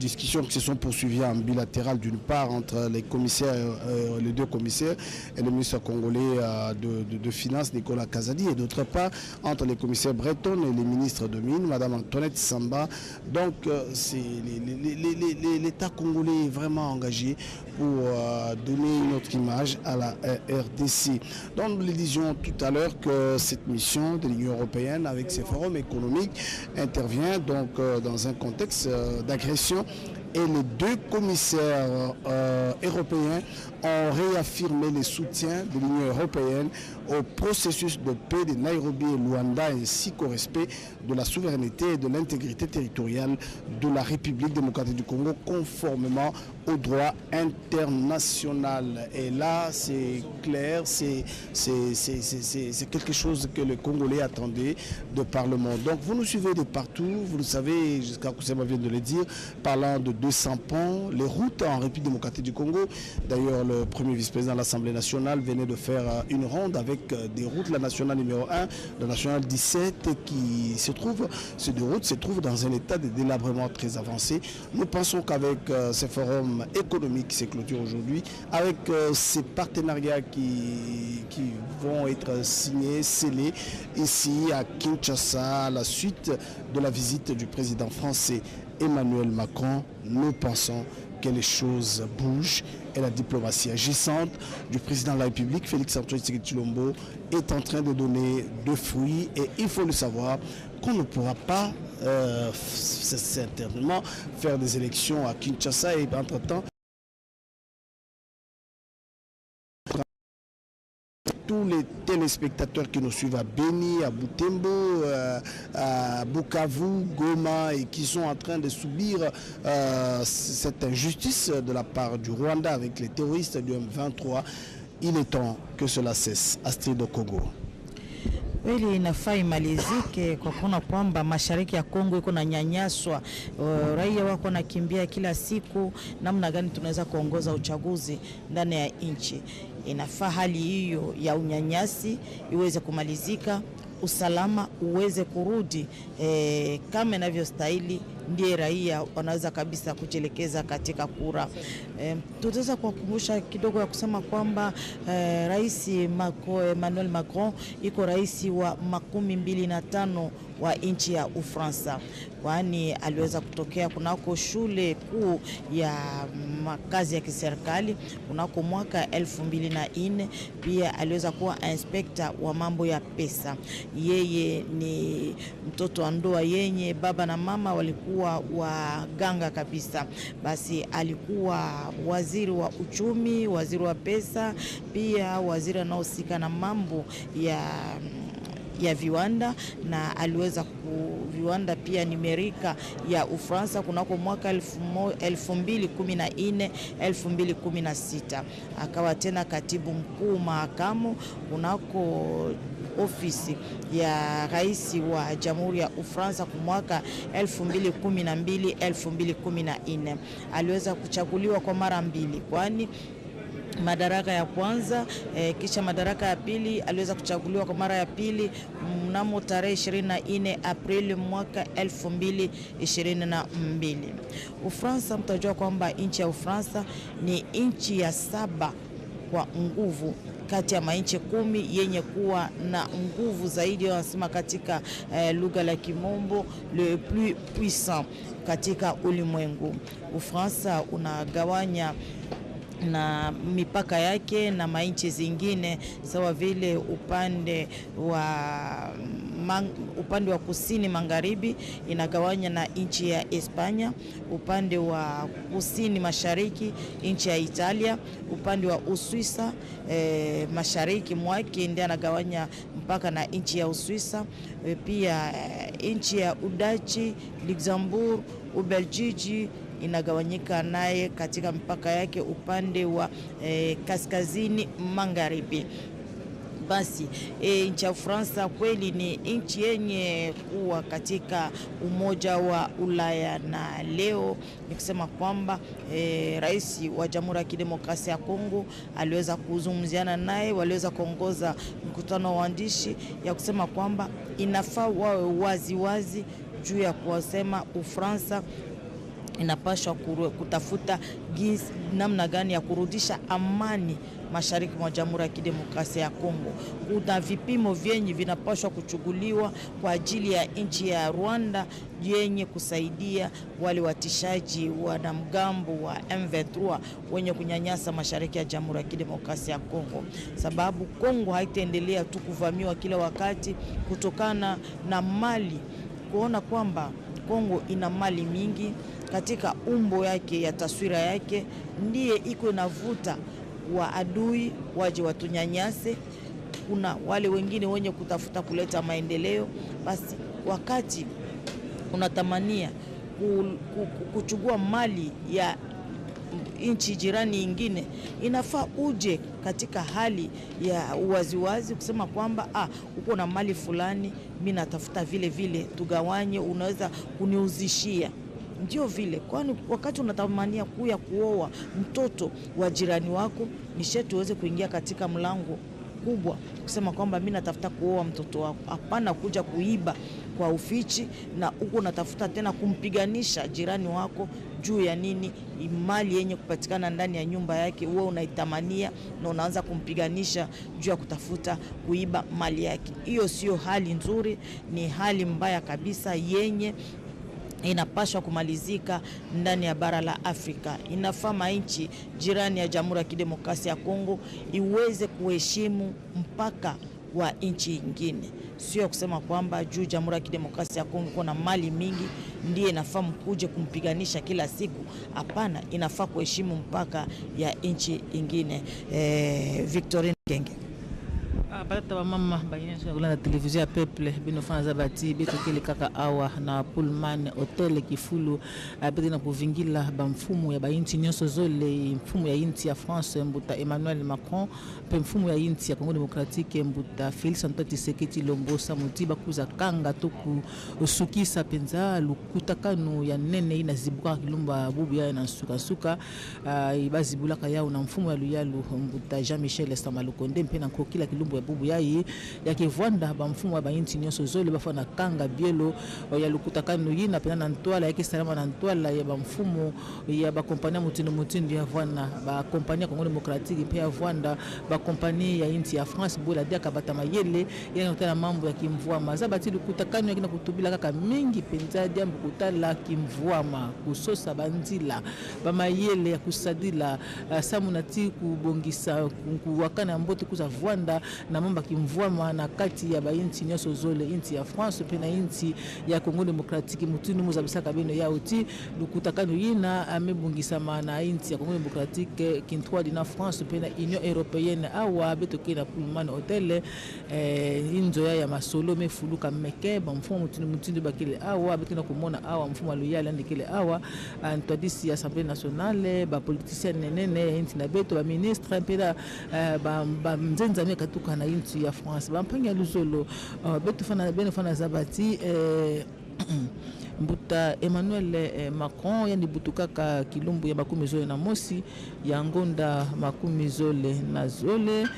discussions qui se sont poursuivies en bilatéral, d'une part entre les commissaires, les 2 commissaires et le ministre congolais de Finances, Nicolas Kazadi, et d'autre part entre les commissaires Breton et les ministres de Mines, Madame Antoinette Samba. Donc c'est l'État congolais est vraiment engagé pour donner une autre image à la RDC. Donc nous le disions tout à l'heure que cette mission de l'Union européenne avec ces forums économiques intervient donc dans un contexte d'agression. Et les 2 commissaires européens ont réaffirmé le soutien de l'Union européenne au processus de paix de Nairobi et Luanda, ainsi qu'au respect de la souveraineté et de l'intégrité territoriale de la République démocratique du Congo, conformément au droit international. Et là, c'est clair, c'est quelque chose que les Congolais attendaient de par le monde. Donc vous nous suivez de partout, vous le savez, Giscard Koussima vient de le dire, parlant de 200 ponts, les routes en République démocratique du Congo. D'ailleurs, le premier vice-président de l'Assemblée nationale venait de faire une ronde avec des routes, la nationale numéro 1, la nationale 17, qui se trouve, ces 2 routes se trouvent dans un état de délabrement très avancé. Nous pensons qu'avec ces forums économiques qui se clôturent aujourd'hui, avec ces partenariats qui vont être signés, scellés ici à Kinshasa, à la suite de la visite du président français Emmanuel Macron, nous pensons que les choses bougent et la diplomatie agissante du président de la République, Félix Antoine Tshisekedi Tshilombo, est en train de donner de fruits. Et il faut le savoir qu'on ne pourra pas certainement faire des élections à Kinshasa et entre-temps tous les téléspectateurs qui nous suivent à Beni, à Butembo, à Bukavu, Goma et qui sont en train de subir cette injustice de la part du Rwanda avec les terroristes du M23. Il est temps que cela cesse. Astrid Okogo. Kweli inafaa imalizike kwa kuona kwamba mashariki ya Kongo iko na nyanyaswa, raia wako nakimbia kila siku. Namna gani tunaweza kuongoza uchaguzi ndani ya nchi? Inafaa hali hiyo ya unyanyasi iweze kumalizika, usalama uweze kurudi kama inavyostahili, ndiye raia wanaweza kabisa kujelekeza katika kura. Tutaweza kukumbusha kidogo ya kusema kwamba Rais Emmanuel Macron iko rais wa 25 wa nchi ya Ufaransa, kwani aliweza kutokea kunako shule kuu ya makazi ya kiserikali kunako mwaka 2004. Pia aliweza kuwa inspector wa mambo ya pesa. Yeye ni mtoto wa ndoa yenye baba na mama walikuwa waganga kabisa. Basi alikuwa waziri wa uchumi, waziri wa pesa, pia waziri anaohusika na mambo ya viwanda, na aliweza viwanda pia nimerika ya Ufaransa kunako mwaka 2014 2016. Akawa tena katibu mkuu mahakamu kunako ofisi ya rais wa Jamhuri ya Ufaransa kwa mwaka 2012 2014. Aliweza kuchaguliwa kwa mara mbili, kwani madaraka ya kwanza kisha madaraka ya pili aliweza kuchaguliwa kwa mara ya pili mnamo tarehe 24 Aprili mwaka 2022. Ufaransa, mtajua kwamba nchi ya Ufaransa ni nchi ya 7 kwa nguvu kati ya manchi 10 yenye kuwa na nguvu zaidi, wanasema katika lugha la Kimombo le plus puissant katika ulimwengu. Ufaransa unagawanya na mipaka yake na manchi zingine, sawa vile upande wa kusini magharibi inagawanya na nchi ya Hispania, upande wa kusini mashariki nchi ya Italia, upande wa Uswisa mashariki mwake ndiye anagawanya mpaka na nchi ya Uswisa, pia nchi ya Udachi, Luxembourg, Ubelgiji inagawanyika naye katika mpaka yake upande wa kaskazini magharibi. Basi nchi ya Ufaransa kweli ni nchi yenye kuwa katika Umoja wa Ulaya, na leo ni kusema kwamba rais wa Jamhuri ya Kidemokrasia ya Kongo aliweza kuzungumziana naye, waliweza kuongoza mkutano wa waandishi ya kusema kwamba inafaa wawe wazi juu ya kusema Ufaransa inapaswa kutafuta namna gani ya kurudisha amani mashariki mwa Jamhuri ya Kidemokrasia ya Kongo. Kuna vipimo vyenye vinapaswa kuchukuliwa kwa ajili ya nchi ya Rwanda yenye kusaidia wale watishaji wanamgambo wa M23 wenye kunyanyasa mashariki ya Jamhuri ya Kidemokrasia ya Kongo, sababu Kongo haitaendelea tu kuvamiwa kila wakati kutokana na mali, kuona kwamba Kongo ina mali mingi katika umbo yake ya taswira yake, ndiye iko inavuta wa adui waje watunyanyase. Kuna wale wengine wenye kutafuta kuleta maendeleo. Basi wakati unatamania kuchukua mali ya nchi jirani nyingine, inafaa uje katika hali ya uwaziwazi kusema kwamba uko na mali fulani, mimi natafuta vile tugawanye, unaweza kuniuzishia. Ndio vile, kwani wakati unatamania kuoa mtoto wa jirani wako, ni sharti uweze kuingia katika mlango kubwa kusema kwamba mimi natafuta kuoa mtoto wako. Hapana kuja kuiba kwa ufichi, na uko natafuta tena kumpiganisha jirani wako juu ya nini? Mali yenye kupatikana ndani ya nyumba yake wewe unaitamania, na unaanza kumpiganisha juu ya kutafuta kuiba mali yake. Hiyo sio hali nzuri, ni hali mbaya kabisa yenye inapaswa kumalizika ndani ya bara la Afrika. Inafaa nchi jirani ya Jamhuri ya Kidemokrasia ya Kongo iweze kuheshimu mpaka wa nchi nyingine. Sio kusema kwamba juu Jamhuri ya Kidemokrasia ya Kongo kuna mali mingi ndiye inafaa mkuje kumpiganisha kila siku. Hapana, inafaa kuheshimu mpaka ya nchi nyingine. Victorine Kenge. balata mama banyesha kula na televizio ya Peuple binofanya zabati betokele kaka awa na Pullman Hotel Kifulu abeti na kuvingila ba mfumu ya bainti nyonso zole mfumu ya inti ya France mbuta Emmanuel Macron pe mfumu ya inti ya Congo Democratique mbuta Félix Antoine Tshisekedi Lombosa Mutiba kuza kanga toku usukisa penza lukutakano ya nene ina zibuka kilumba bubu ya na suka ibazibulaka yao na mfumu ya luyalu mbuta Jean-Michel Samalukonde mpe na kokila kilumbu ya bubu yayi ya kivwanda ba mfumu wa bainti nyonso zole bafana kanga bielo ya lukutakano yina pena na ntwala yake salama na ntwala ya ba mfumu ya ba kompania mutindo ya vwana ba kompania Congo Democratique pe ya vwanda ba kompania ya inti ya France bola dia kabata mayele yana utala mambo ya kimvwama zabati lukutakano yakina kutubila kaka mingi penza dia mbukutala kimvwama kusosa banzila ba mayele ya kusadila samunati kubongisa kuwakana mbote kuza vwanda na mamba kimvwama na kati ya bainti nyonso zole inti ya France pe na inti ya Congo Democratique mutunu muzabisaka beno ya uti lukutakano yina amebungisa na inti ya Congo Democratique kintwa dina France pe na Union Européenne awa betoke na Pullman Hotel inzo ya masolo mefuluka meke ba mfumu mutunu bakile awa betina kumona awa mfumu loyal ndikile awa antodisi ya Assemblée nationale ba politiciens nene inti na beto ba ministre pe ba nzenza meka tuka na inti ya France ba mpanya luzolo beto fana beno fana zabati mbuta Emmanuel Macron yani butukaka kilumbu ya makumi zole na mosi ya ngonda makumi zole na zole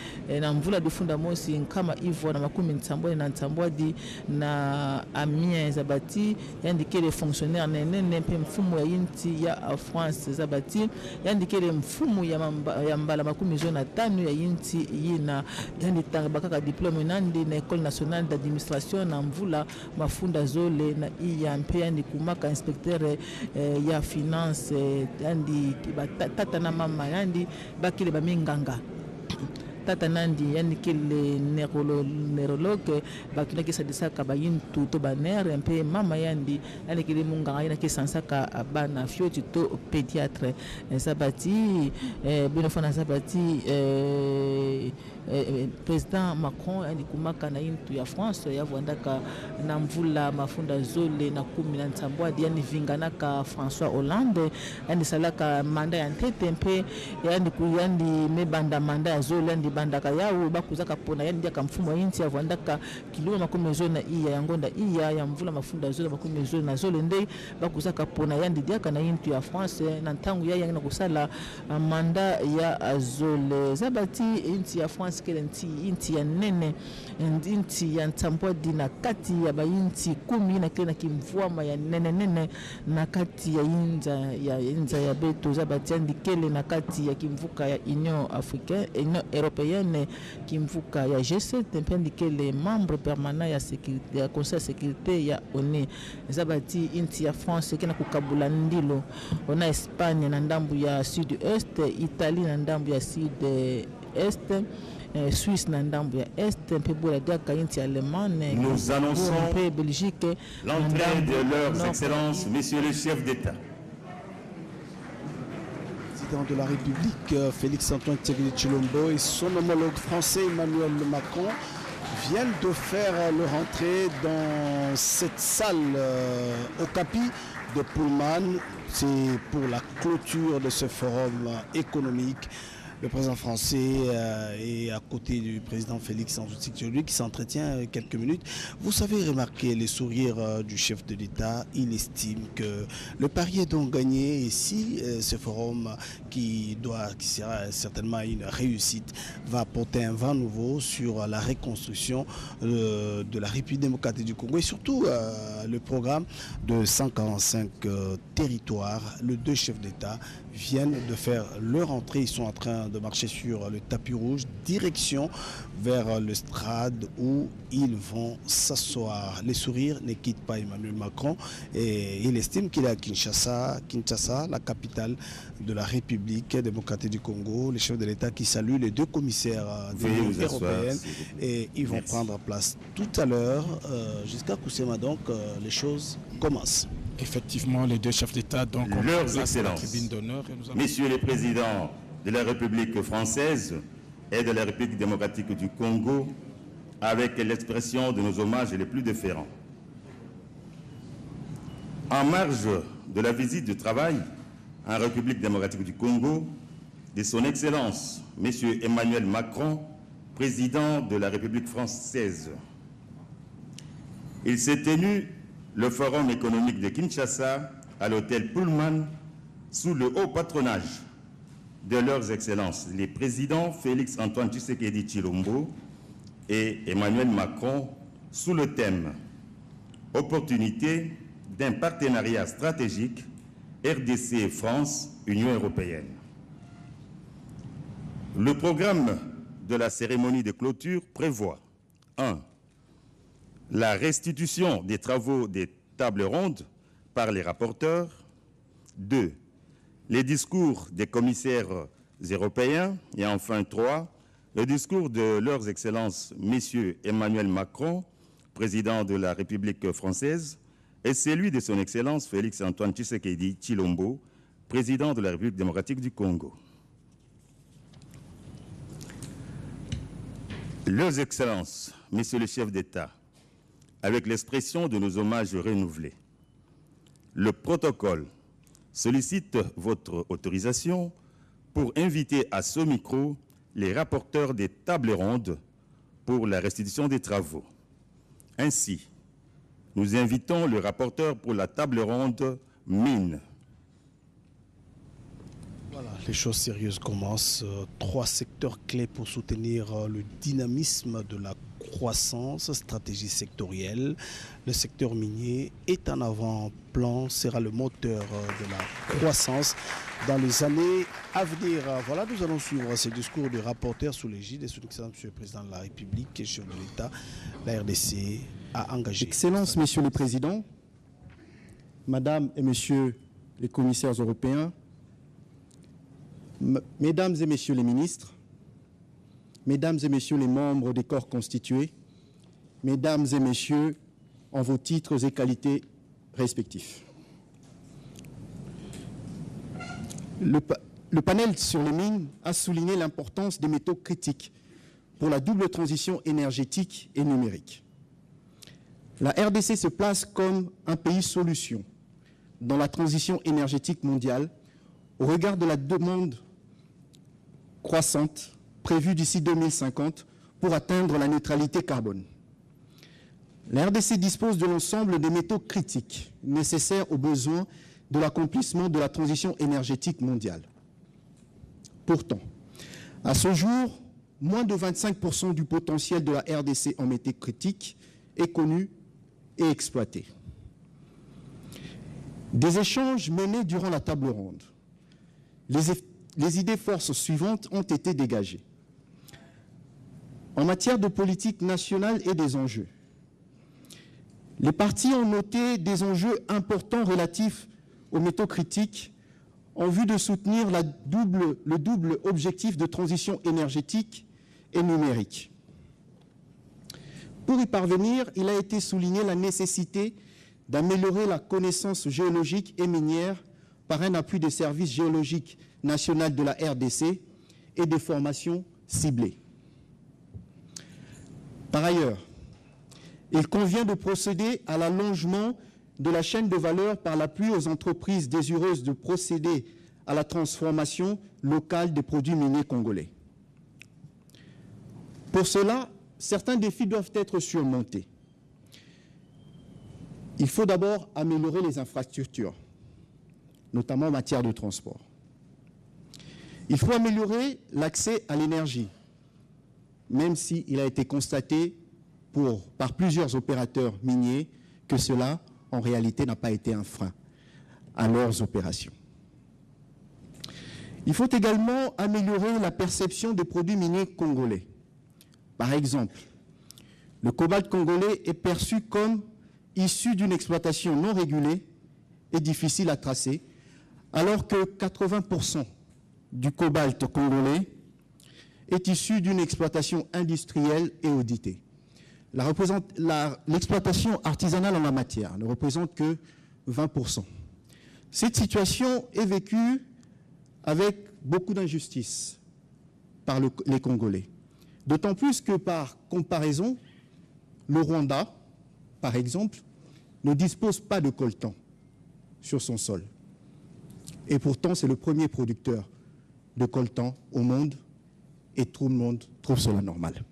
na mvula dufunda mosi kama hivyo na makumi ntambwe na ntambwadi na Amiens zabati yani kile fonctionnaire nene pe mfumu ya inti ya France zabati yani kile mfumu ya mbala makumi zole na tano ya inti yina yani tabakaka diplome nandi na École nationale d'administration na mvula mafunda zole na iya mpe ni kumaka inspecteur ya finance yandi tata na mama yandi bakile ba minganga tata nandi yani kile neurologue batunaki sadisaka bayintu to baner mpe mama yandi yani kile munganga yana kisansaka bana fioti to pédiatre sabati binofana sabati président Macron yani kumaka na intu ya France ya vwandaka na mvula mafunda zole na 10 na ntambwadi yani vinganaka François Hollande yani salaka manda ya ntete mpe yani mebanda manda ya zole yani bandaka yao bakuzaka pona yani dia kamfumo ya inti ya vwandaka kiloma makumi zole na iya ya ngonda iya ya mvula mafunda zole makumi zole na zole nde bakuzaka pona yani dia na intu ya France na ntangu ya yana kusala manda ya zole zabati inti ya France inti ya nene inti ya ntambwadi na kati ya bainti 10 na kile na kimvwama ya nene na kati ya inza ya beto zabati ndikele na kati ya kimvuka ya Union Africaine Union Européenne kimvuka ya G7 ndikele membre permanent ya sécurité ya Conseil de sécurité ya ONU zabati inti ya France kina kukabula ndilo ona Espagne na ndambu ya sud-est Italie na ndambu ya sud-est Suisse na ndambu ya est mpe bola diaka inti Allemagne nous annonçons Belgique l'entrée de leurs excellences messieurs les chefs d'État. Président de la République Félix Antoine Tshisekedi et son homologue français Emmanuel Macron viennent de faire leur entrée dans cette salle au Capi de Pullman. C'est pour la clôture de ce forum économique. Le président français est à côté du président Félix Antoine Tshisekedi qui s'entretient quelques minutes. Vous savez remarquer les sourires du chef de l'État. Il estime que le pari est donc gagné ici. Ce forum qui sera certainement une réussite va apporter un vent nouveau sur la reconstruction de la République démocratique du Congo et surtout le programme de 145 territoires. Les deux chefs d'État viennent de faire leur entrée. Ils sont en train de marcher sur le tapis rouge, direction vers le Strad où ils vont s'asseoir. Les sourires ne quittent pas Emmanuel Macron et il estime qu'il est à Kinshasa, la capitale de la République démocratique du Congo. Les chefs de l'État qui saluent les deux commissaires de l'Union européenne et ils vont prendre place tout à l'heure. Jusqu'à Koussema, donc, les choses commencent. Effectivement, les deux chefs d'État donc leurs excellences, tribune d'honneur. Messieurs les présidents de la République française et de la République démocratique du Congo, avec l'expression de nos hommages les plus déférents. En marge de la visite de travail en République démocratique du Congo de son Excellence, M. Emmanuel Macron, président de la République française, il s'est tenu le Forum économique de Kinshasa à l'hôtel Pullman sous le haut patronage de leurs Excellences, les présidents Félix-Antoine Tshisekedi Tshilombo et Emmanuel Macron, sous le thème « Opportunité d'un partenariat stratégique RDC et France, Union européenne ». Le programme de la cérémonie de clôture prévoit 1. La restitution des travaux des tables rondes par les rapporteurs. 2. Les discours des commissaires européens. Et enfin 3. Le discours de leurs Excellences, Messieurs Emmanuel Macron, président de la République française, et celui de son Excellence Félix-Antoine Tshisekedi Tshilombo, président de la République démocratique du Congo. Leurs Excellences, Messieurs les chefs d'État, avec l'expression de nos hommages renouvelés, le protocole sollicite votre autorisation pour inviter à ce micro les rapporteurs des tables rondes pour la restitution des travaux. Ainsi, nous invitons le rapporteur pour la table ronde mine. Voilà, les choses sérieuses commencent. 3 secteurs clés pour soutenir le dynamisme de la croissance, stratégie sectorielle. Le secteur minier est en avant-plan, sera le moteur de la croissance dans les années à venir. Voilà, nous allons suivre ces discours du rapporteur sous l'égide de son Excellence Monsieur le Président de la République et chef de l'État. La RDC a engagé. Excellences, Messieurs les Présidents, Madame et Messieurs les commissaires européens, Mesdames et Messieurs les ministres, Mesdames et Messieurs les membres des corps constitués, Mesdames et Messieurs, en vos titres et qualités respectifs. Le panel sur les mines a souligné l'importance des métaux critiques pour la double transition énergétique et numérique. La RDC se place comme un pays solution dans la transition énergétique mondiale au regard de la demande croissante prévue d'ici 2050 pour atteindre la neutralité carbone. La RDC dispose de l'ensemble des métaux critiques nécessaires aux besoins de l'accomplissement de la transition énergétique mondiale. Pourtant, à ce jour, moins de 25% du potentiel de la RDC en métaux critiques est connu et exploité. Des échanges menés durant la table ronde, les idées forces suivantes ont été dégagées. En matière de politique nationale et des enjeux, les parties ont noté des enjeux importants relatifs aux métaux critiques en vue de soutenir le double objectif de transition énergétique et numérique. Pour y parvenir, il a été souligné la nécessité d'améliorer la connaissance géologique et minière par un appui des services géologiques nationaux de la RDC et des formations ciblées. Par ailleurs, il convient de procéder à l'allongement de la chaîne de valeur par l'appui aux entreprises désireuses de procéder à la transformation locale des produits miniers congolais. Pour cela, certains défis doivent être surmontés. Il faut d'abord améliorer les infrastructures, notamment en matière de transport. Il faut améliorer l'accès à l'énergie, même s'il a été constaté par plusieurs opérateurs miniers que cela, en réalité, n'a pas été un frein à leurs opérations. Il faut également améliorer la perception des produits miniers congolais. Par exemple, le cobalt congolais est perçu comme issu d'une exploitation non régulée et difficile à tracer, alors que 80% du cobalt congolais est issu d'une exploitation industrielle et auditée. L'exploitation artisanale en la matière ne représente que 20%. Cette situation est vécue avec beaucoup d'injustice par les Congolais. D'autant plus que, par comparaison, Le Rwanda, par exemple, ne dispose pas de coltan sur son sol. Et pourtant, c'est le premier producteur de coltan au monde et tout le monde trouve cela normal.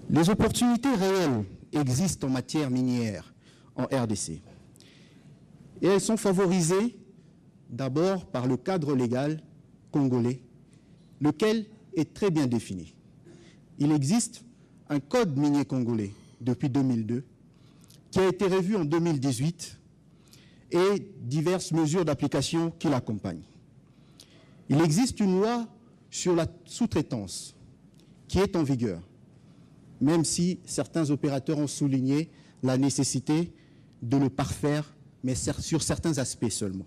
Les opportunités réelles existent en matière minière en RDC. Et elles sont favorisées d'abord par le cadre légal congolais, lequel est très bien défini. Il existe un code minier congolais depuis 2002 qui a été revu en 2018 et diverses mesures d'application qui l'accompagnent. Il existe une loi sur la sous-traitance qui est en vigueur, même si certains opérateurs ont souligné la nécessité de le parfaire, mais sur certains aspects seulement.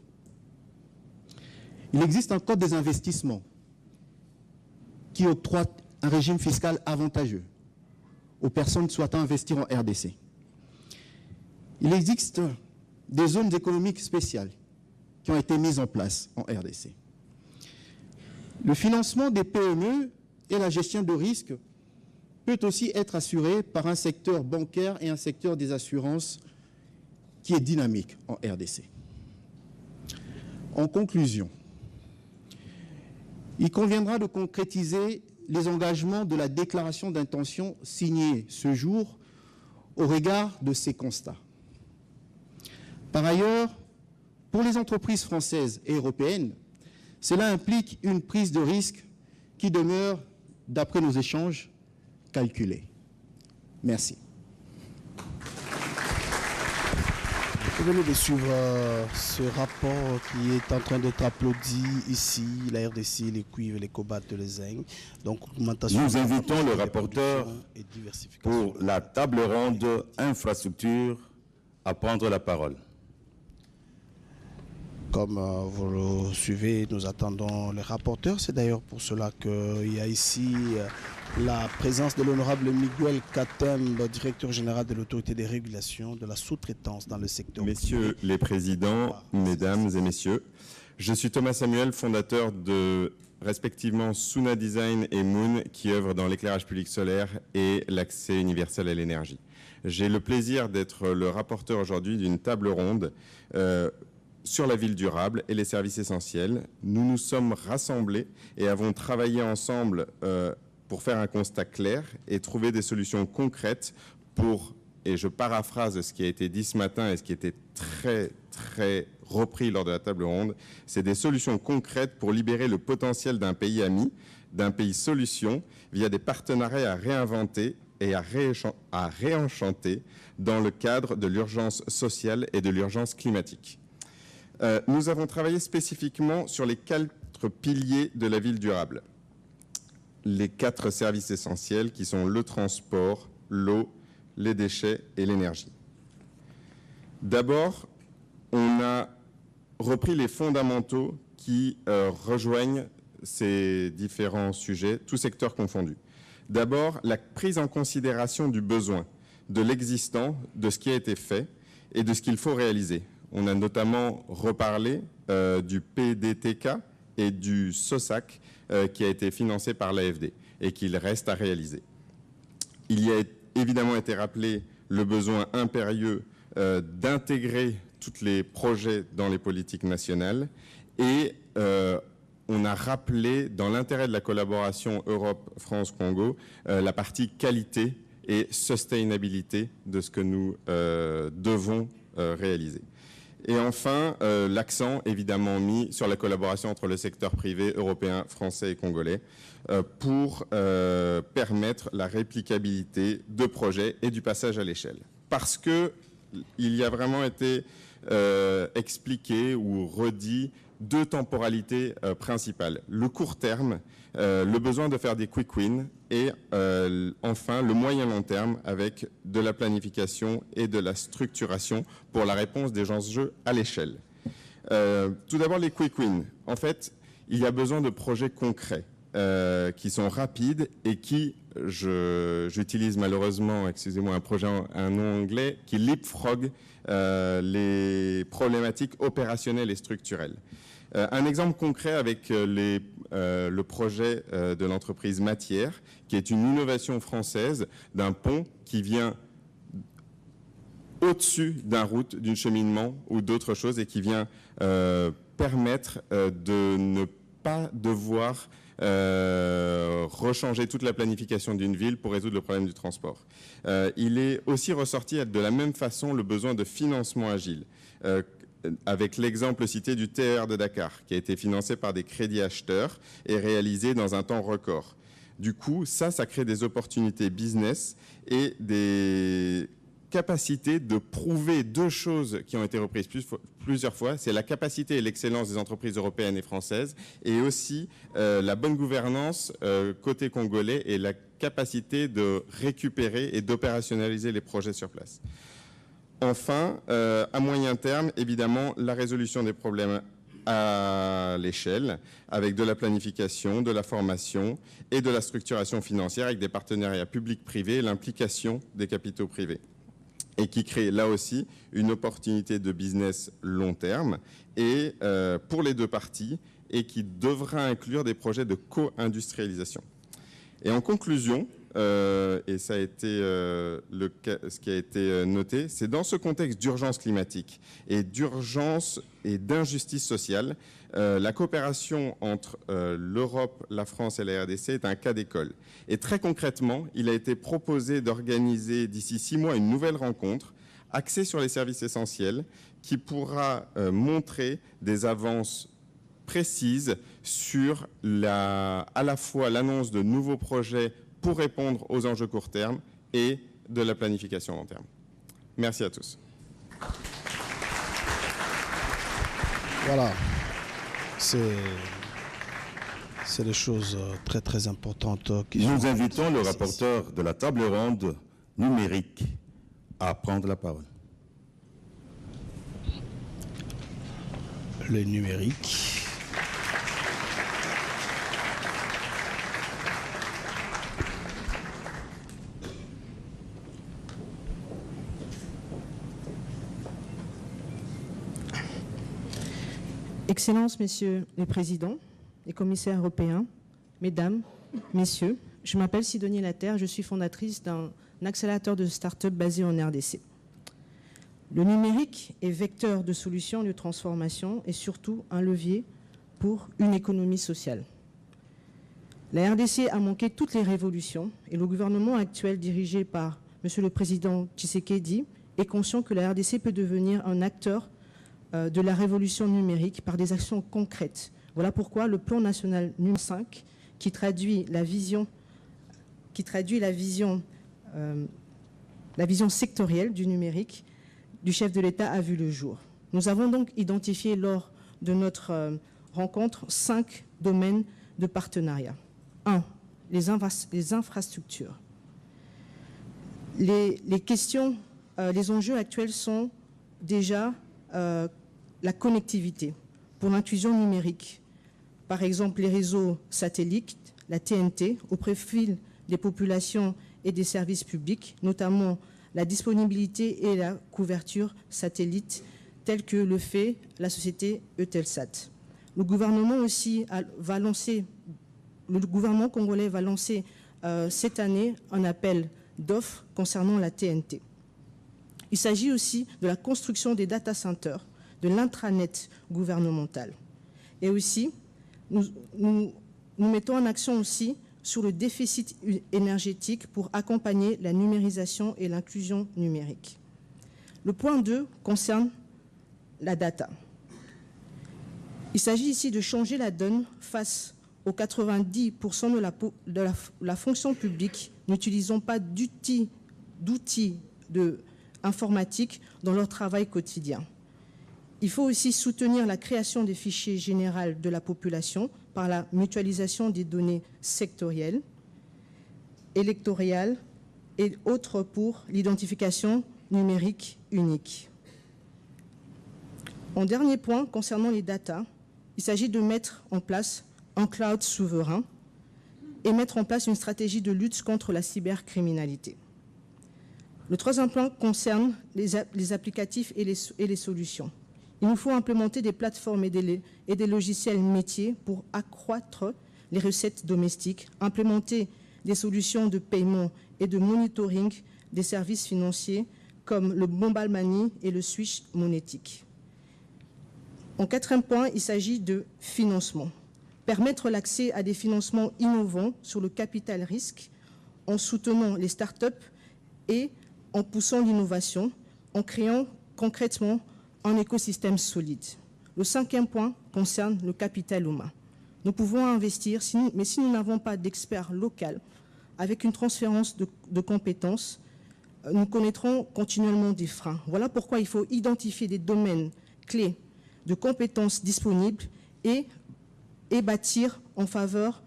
Il existe un code des investissements qui octroie un régime fiscal avantageux aux personnes souhaitant investir en RDC. Il existe des zones économiques spéciales qui ont été mises en place en RDC. Le financement des PME et la gestion de risques peut aussi être assuré par un secteur bancaire et un secteur des assurances qui est dynamique en RDC. En conclusion, il conviendra de concrétiser les engagements de la déclaration d'intention signée ce jour au regard de ces constats. Par ailleurs, pour les entreprises françaises et européennes, cela implique une prise de risque qui demeure, d'après nos échanges, calculée. Merci. Vous venez de suivre ce rapport qui est en train d'être applaudi ici, la RDC, les cuivres, les cobaltes, les zinc. Donc, nous invitons le rapporteur pour la table ronde infrastructure à prendre la parole. Comme vous le suivez, nous attendons les rapporteurs. C'est d'ailleurs pour cela qu'il y a ici la présence de l'honorable Miguel Katembe, directeur général de l'autorité des régulations de la sous-traitance dans le secteur. Messieurs les présidents, mesdames et messieurs, je suis Thomas Samuel, fondateur de respectivement Suna Design et Moon, qui œuvrent dans l'éclairage public solaire et l'accès universel à l'énergie. J'ai le plaisir d'être le rapporteur aujourd'hui d'une table ronde sur la ville durable et les services essentiels. Nous nous sommes rassemblés et avons travaillé ensemble pour faire un constat clair et trouver des solutions concrètes pour, et je paraphrase ce qui a été dit ce matin et ce qui était très repris lors de la table ronde, c'est des solutions concrètes pour libérer le potentiel d'un pays ami, d'un pays solution, via des partenariats à réinventer et à réenchanter dans le cadre de l'urgence sociale et de l'urgence climatique. Nous avons travaillé spécifiquement sur les 4 piliers de la ville durable. Les 4 services essentiels qui sont le transport, l'eau, les déchets et l'énergie. D'abord, on a repris les fondamentaux qui rejoignent ces différents sujets, tous secteurs confondus. D'abord, la prise en considération du besoin, de l'existant, de ce qui a été fait et de ce qu'il faut réaliser. On a notamment reparlé du PDTK et du SOSAC qui a été financé par l'AFD et qu'il reste à réaliser. Il y a évidemment été rappelé le besoin impérieux d'intégrer tous les projets dans les politiques nationales et on a rappelé dans l'intérêt de la collaboration Europe-France-Congo la partie qualité et sustainabilité de ce que nous devons réaliser. Et enfin, l'accent évidemment mis sur la collaboration entre le secteur privé européen, français et congolais pour permettre la réplicabilité de projets et du passage à l'échelle. Parce qu'il y a vraiment été expliqué ou redit 2 temporalités principales. Le court terme, le besoin de faire des quick wins et enfin le moyen-long terme avec de la planification et de la structuration pour la réponse des enjeux à l'échelle. Tout d'abord les quick wins. En fait, il y a besoin de projets concrets qui sont rapides et qui, j'utilise malheureusement, excusez-moi, un nom anglais, qui leapfrog les problématiques opérationnelles et structurelles. Un exemple concret avec le projet de l'entreprise Matière, qui est une innovation française d'un pont qui vient au-dessus d'une cheminement ou d'autres choses et qui vient permettre de ne pas devoir rechanger toute la planification d'une ville pour résoudre le problème du transport. Il est aussi ressorti de la même façon le besoin de financement agile, avec l'exemple cité du TER de Dakar, qui a été financé par des crédits acheteurs et réalisé dans un temps record. Du coup, ça crée des opportunités business et des capacité de prouver deux choses qui ont été reprises plusieurs fois, c'est la capacité et l'excellence des entreprises européennes et françaises, et aussi la bonne gouvernance côté congolais et la capacité de récupérer et d'opérationnaliser les projets sur place. Enfin, à moyen terme, évidemment, la résolution des problèmes à l'échelle, avec de la planification, de la formation et de la structuration financière, avec des partenariats publics-privés et l'implication des capitaux privés, et qui crée là aussi une opportunité de business long terme et pour les deux parties, et qui devra inclure des projets de co-industrialisation. Et en conclusion, et ça a été ce qui a été noté, c'est dans ce contexte d'urgence climatique et d'urgence et d'injustice sociale, la coopération entre l'Europe, la France et la RDC est un cas d'école. Et très concrètement, il a été proposé d'organiser d'ici 6 mois une nouvelle rencontre axée sur les services essentiels qui pourra montrer des avances précises sur à la fois l'annonce de nouveaux projets pour répondre aux enjeux court terme et de la planification long terme. Merci à tous. Voilà, c'est des choses très très importantes. Nous invitons le rapporteur de la table ronde numérique à prendre la parole. Le numérique. Excellences, Messieurs les Présidents, les commissaires européens, Mesdames, Messieurs, je m'appelle Sidonie Laterre, je suis fondatrice d'un accélérateur de start-up basé en RDC. Le numérique est vecteur de solutions de transformation et surtout un levier pour une économie sociale. La RDC a manqué toutes les révolutions et le gouvernement actuel dirigé par Monsieur le Président Tshisekedi est conscient que la RDC peut devenir un acteur de la révolution numérique par des actions concrètes. Voilà pourquoi le plan national numéro 5, qui traduit la vision sectorielle du numérique du chef de l'État a vu le jour. Nous avons donc identifié lors de notre rencontre 5 domaines de partenariat. 1. Les infrastructures. Les enjeux actuels sont déjà la connectivité pour l'inclusion numérique. Par exemple, les réseaux satellites, la TNT, au profil des populations et des services publics, notamment la disponibilité et la couverture satellite, telle que le fait la société Eutelsat. Le gouvernement congolais va lancer cette année un appel d'offres concernant la TNT. Il s'agit aussi de la construction des data centers, de l'intranet gouvernemental. Et aussi, nous mettons en action aussi sur le déficit énergétique pour accompagner la numérisation et l'inclusion numérique. Le point 2 concerne la data. Il s'agit ici de changer la donne face aux 90% de la fonction publique n'utilisant pas d'outils informatiques dans leur travail quotidien. Il faut aussi soutenir la création des fichiers généraux de la population par la mutualisation des données sectorielles, électorales et autres pour l'identification numérique unique. En dernier point, concernant les data, il s'agit de mettre en place un cloud souverain et mettre en place une stratégie de lutte contre la cybercriminalité. Le troisième point concerne les applicatifs et les solutions. Il nous faut implémenter des plateformes et des logiciels métiers pour accroître les recettes domestiques, implémenter des solutions de paiement et de monitoring des services financiers comme le mobile money et le switch monétique. En quatrième point, il s'agit de financement. Permettre l'accès à des financements innovants sur le capital risque en soutenant les start-up et en poussant l'innovation, en créant concrètement un écosystème solide. Le cinquième point concerne le capital humain. Nous pouvons investir, mais si nous n'avons pas d'experts locaux avec une transférence de compétences, nous connaîtrons continuellement des freins. Voilà pourquoi il faut identifier des domaines clés de compétences disponibles et bâtir en faveur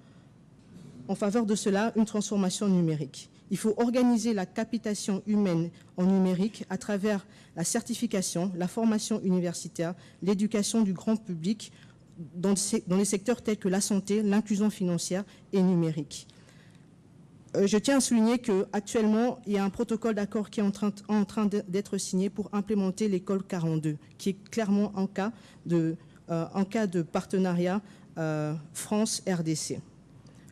de cela une transformation numérique. Il faut organiser la capitation humaine en numérique à travers la certification, la formation universitaire, l'éducation du grand public dans les secteurs tels que la santé, l'inclusion financière et numérique. Je tiens à souligner qu'actuellement, il y a un protocole d'accord qui est en train d'être signé pour implémenter l'école 42, qui est clairement en cas de partenariat France-RDC.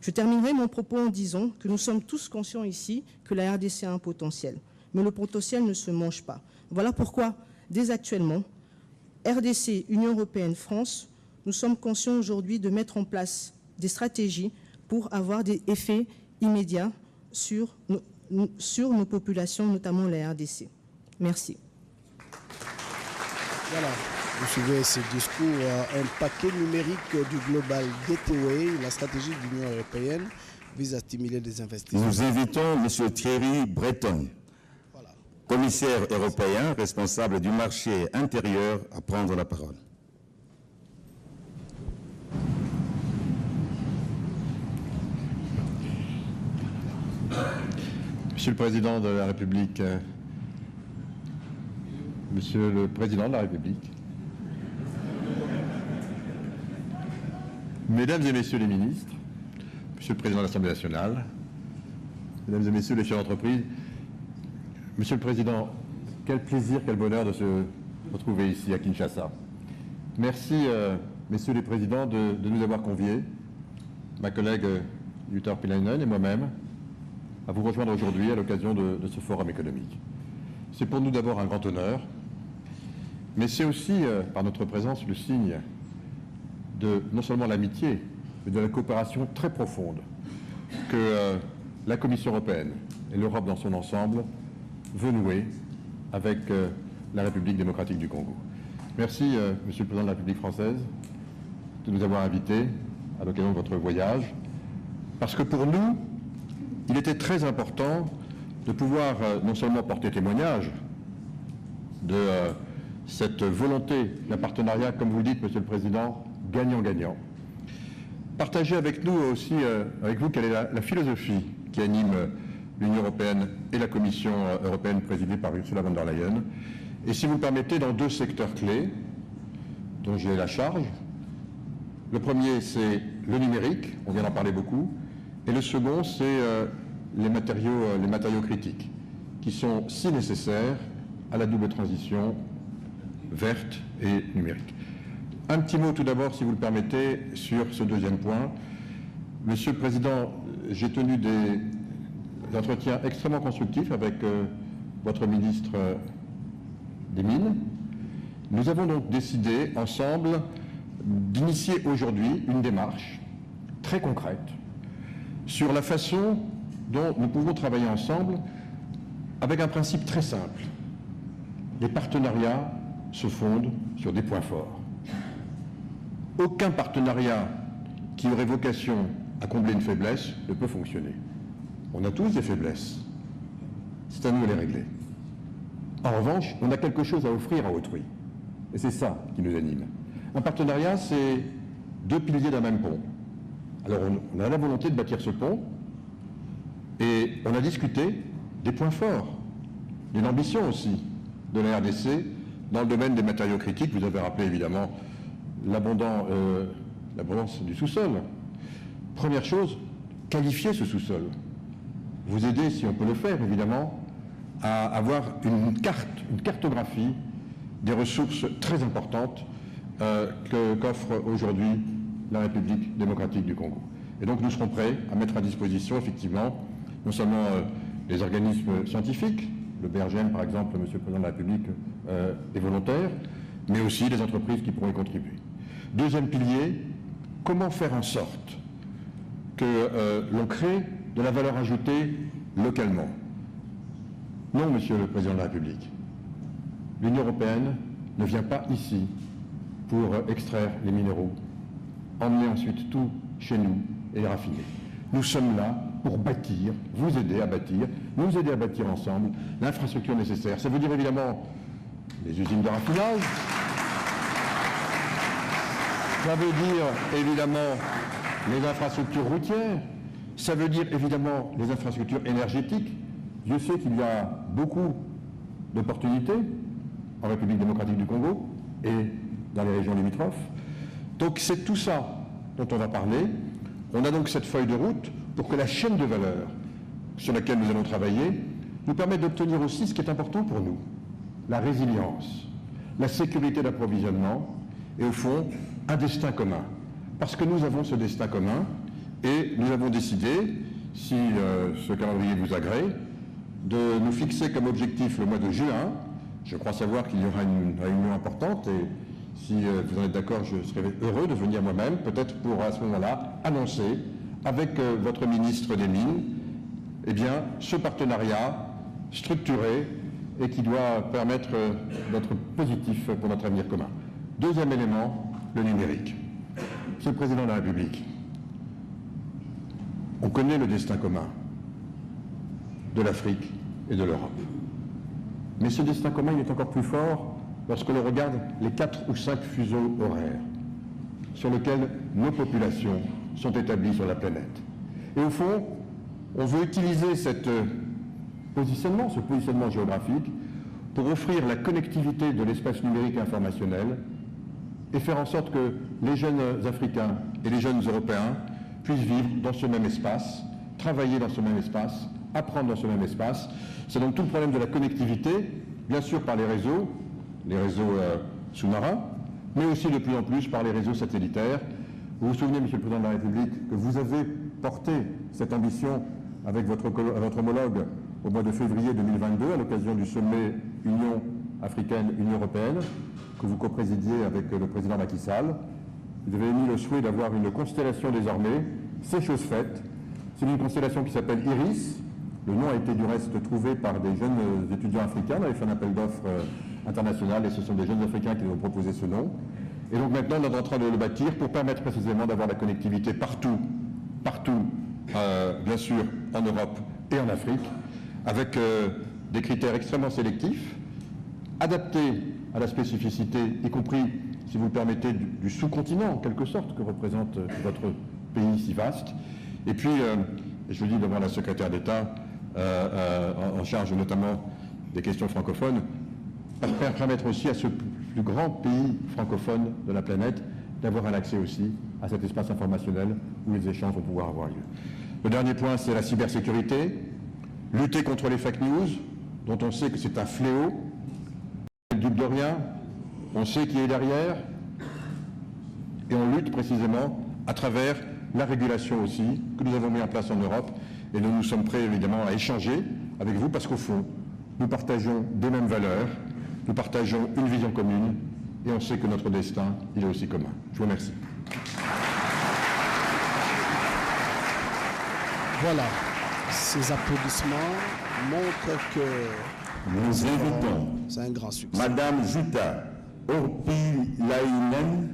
Je terminerai mon propos en disant que nous sommes tous conscients ici que la RDC a un potentiel, mais le potentiel ne se mange pas. Voilà pourquoi, dès actuellement, RDC, Union européenne, France, nous sommes conscients aujourd'hui de mettre en place des stratégies pour avoir des effets immédiats sur nos populations, notamment la RDC. Merci. Voilà, vous suivez ce discours, un paquet numérique du Global Gateway, la stratégie de l'Union européenne vise à stimuler des investissements. Nous invitons M. Thierry Breton, commissaire européen responsable du marché intérieur, à prendre la parole. Monsieur le Président de la République, Monsieur le Président de la République, Mesdames et Messieurs les ministres, Monsieur le Président de l'Assemblée nationale, Mesdames et Messieurs les chefs d'entreprise, Monsieur le Président, quel plaisir, quel bonheur de se retrouver ici à Kinshasa. Merci, Messieurs les Présidents, de nous avoir conviés, ma collègue Jutta Urpilainen et moi-même, à vous rejoindre aujourd'hui à l'occasion de ce forum économique. C'est pour nous d'abord un grand honneur, mais c'est aussi, par notre présence, le signe de non seulement l'amitié, mais de la coopération très profonde que la Commission européenne et l'Europe dans son ensemble veut nouer avec la République démocratique du Congo. Merci, Monsieur le Président de la République française, de nous avoir invités à l'occasion de votre voyage, parce que pour nous, il était très important de pouvoir non seulement porter témoignage de cette volonté d'un partenariat, comme vous le dites, Monsieur le Président, gagnant-gagnant. Partager avec nous aussi, avec vous, quelle est la philosophie qui anime l'Union européenne et la Commission européenne présidée par Ursula von der Leyen. Et si vous me permettez, dans deux secteurs clés dont j'ai la charge. Le premier, c'est le numérique, on vient d'en parler beaucoup. Et le second, c'est les matériaux critiques, qui sont si nécessaires à la double transition verte et numérique. Un petit mot tout d'abord, si vous le permettez, sur ce deuxième point. Monsieur le Président, j'ai tenu des entretiens extrêmement constructifs avec votre ministre des Mines. Nous avons donc décidé ensemble d'initier aujourd'hui une démarche très concrète sur la façon dont nous pouvons travailler ensemble avec un principe très simple. Les partenariats se fondent sur des points forts. Aucun partenariat qui aurait vocation à combler une faiblesse ne peut fonctionner. On a tous des faiblesses. C'est à nous de les régler. En revanche, on a quelque chose à offrir à autrui. Et c'est ça qui nous anime. Un partenariat, c'est deux piliers d'un même pont. Alors on a la volonté de bâtir ce pont et on a discuté des points forts, d'une ambition aussi de la RDC dans le domaine des matériaux critiques. Vous avez rappelé évidemment l'abondance du sous-sol. Première chose, qualifier ce sous-sol. Vous aider, si on peut le faire évidemment, à avoir une cartographie des ressources très importantes qu'offre aujourd'hui la République démocratique du Congo. Et donc nous serons prêts à mettre à disposition effectivement non seulement les organismes scientifiques, le BRGM par exemple, Monsieur le Président de la République est volontaire, mais aussi les entreprises qui pourront y contribuer. Deuxième pilier, comment faire en sorte que l'on crée de la valeur ajoutée localement? Non, Monsieur le Président de la République, l'Union européenne ne vient pas ici pour extraire les minéraux, emmener ensuite tout chez nous et les raffiner. Nous sommes là pour bâtir, vous aider à bâtir, nous aider à bâtir ensemble l'infrastructure nécessaire. Ça veut dire évidemment les usines de raffinage, ça veut dire évidemment les infrastructures routières, ça veut dire évidemment les infrastructures énergétiques. Je sais qu'il y a beaucoup d'opportunités en République démocratique du Congo et dans les régions limitrophes. Donc c'est tout ça dont on va parler. On a donc cette feuille de route pour que la chaîne de valeur sur laquelle nous allons travailler nous permette d'obtenir aussi ce qui est important pour nous, la résilience, la sécurité d'approvisionnement et au fond un destin commun. Parce que nous avons ce destin commun et nous avons décidé, si ce calendrier vous agrée, de nous fixer comme objectif le mois de juin. Je crois savoir qu'il y aura une réunion importante et si vous en êtes d'accord, je serai heureux de venir moi-même, peut-être pour à ce moment-là annoncer avec votre ministre des Mines, eh bien, ce partenariat structuré et qui doit permettre d'être positif pour notre avenir commun. Deuxième élément, le numérique. Monsieur le Président de la République, on connaît le destin commun de l'Afrique et de l'Europe. Mais ce destin commun, il est encore plus fort lorsque l'on regarde les 4 ou 5 fuseaux horaires sur lesquels nos populations sont établies sur la planète. Et au fond, on veut utiliser ce positionnement géographique pour offrir la connectivité de l'espace numérique et informationnel et faire en sorte que les jeunes Africains et les jeunes Européens puissent vivre dans ce même espace, travailler dans ce même espace, apprendre dans ce même espace. C'est donc tout le problème de la connectivité, bien sûr par les réseaux sous-marins, mais aussi de plus en plus par les réseaux satellitaires. Vous vous souvenez, Monsieur le Président de la République, que vous avez porté cette ambition avec votre homologue au mois de février 2022, à l'occasion du sommet Union africaine-Union européenne, que vous coprésidiez avec le président Macky Sall. Vous avez émis le souhait d'avoir une constellation désormais. C'est chose faite. C'est une constellation qui s'appelle IRIS. Le nom a été du reste trouvé par des jeunes étudiants africains. On avait fait un appel d'offres international et ce sont des jeunes Africains qui nous ont proposé ce nom. Et donc maintenant, on est en train de le bâtir pour permettre précisément d'avoir la connectivité partout, bien sûr, en Europe et en Afrique, avec des critères extrêmement sélectifs, adaptés à la spécificité, y compris, si vous le permettez, du sous-continent, en quelque sorte, que représente votre pays si vaste. Et puis, je le dis devant la secrétaire d'État, en charge notamment des questions francophones, permettre aussi à ce plus grand pays francophone de la planète d'avoir un accès aussi à cet espace informationnel où les échanges vont pouvoir avoir lieu. Le dernier point, c'est la cybersécurité. Lutter contre les fake news, dont on sait que c'est un fléau. Le dupe de rien, on sait qui est derrière, et on lutte précisément à travers la régulation aussi, que nous avons mis en place en Europe, et nous sommes prêts évidemment à échanger avec vous, parce qu'au fond, nous partageons des mêmes valeurs, nous partageons une vision commune, et on sait que notre destin, il est aussi commun. Je vous remercie. Voilà, ces applaudissements montrent que nous invitons c'est un grand succès. Madame Jutta Urpilainen,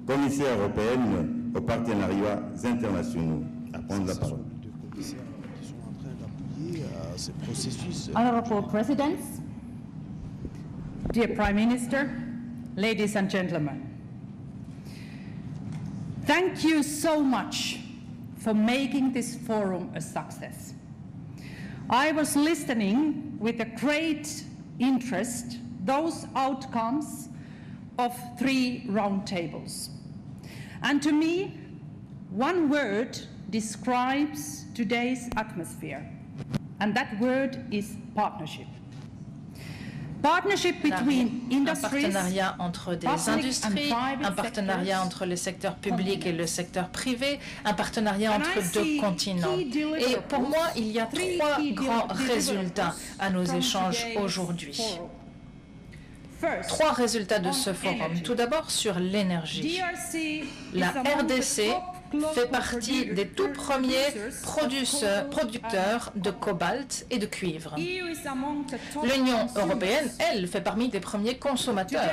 commissaire européenne aux partenariats internationaux, à prendre la parole. Ce sont les deux commissaires qui sont en train d'appuyer ce processus. Honorable Presidents, dear Prime Minister, ladies and gentlemen, thank you so much for making this forum a success. I was listening with a great interest those outcomes of 3 roundtables. And to me, one word describes today's atmosphere, and that word is partnership. Un partenariat entre des industries, un partenariat entre le secteur public et le secteur privé, un partenariat entre deux continents. Et pour moi, il y a trois grands résultats à nos échanges aujourd'hui. Trois résultats de ce forum. Tout d'abord, sur l'énergie. La RDC fait partie des tout premiers producteurs de cobalt et de cuivre. L'Union européenne, elle, fait parmi des premiers consommateurs.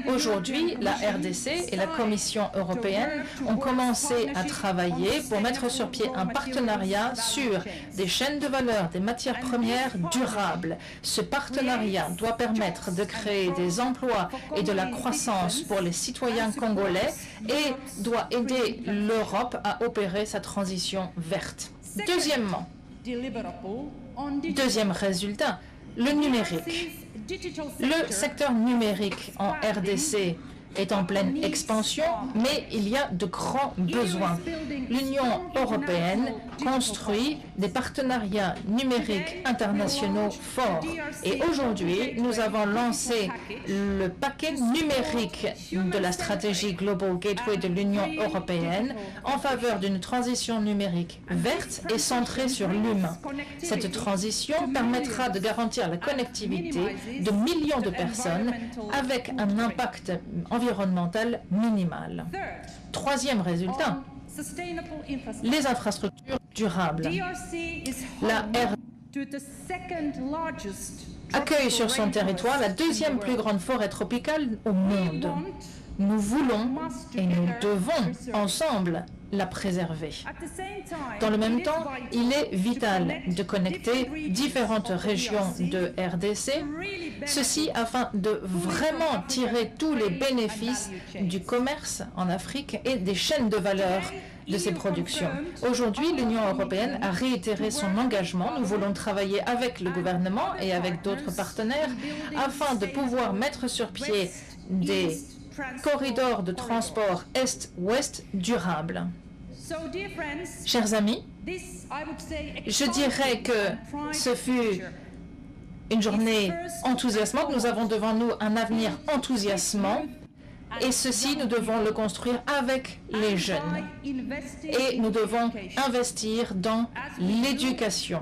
Aujourd'hui, la RDC et la Commission européenne ont commencé à travailler pour mettre sur pied un partenariat sur des chaînes de valeur, des matières premières durables. Ce partenariat doit permettre de créer des emplois et de la croissance pour les citoyens congolais et doit aider l'Europe à opérer sa transition verte. Deuxièmement, deuxième résultat, le numérique. Le secteur numérique en RDC est en pleine expansion, mais il y a de grands besoins. L'Union européenne construit des partenariats numériques internationaux forts. Et aujourd'hui, nous avons lancé le paquet numérique de la stratégie Global Gateway de l'Union européenne en faveur d'une transition numérique verte et centrée sur l'humain. Cette transition permettra de garantir la connectivité de millions de personnes avec un impact environnemental minimal. Troisième résultat, les infrastructures durables. La RDC accueille sur son territoire la deuxième plus grande forêt tropicale au monde. Nous voulons et nous devons ensemble la préserver. Dans le même temps, il est vital de connecter différentes régions de RDC, ceci afin de vraiment tirer tous les bénéfices du commerce en Afrique et des chaînes de valeur de ces productions. Aujourd'hui, l'Union européenne a réitéré son engagement. Nous voulons travailler avec le gouvernement et avec d'autres partenaires afin de pouvoir mettre sur pied des corridors de transport Est-Ouest durables. Chers amis, je dirais que ce fut une journée enthousiasmante. Nous avons devant nous un avenir enthousiasmant. Et ceci, nous devons le construire avec les jeunes. Et nous devons investir dans l'éducation.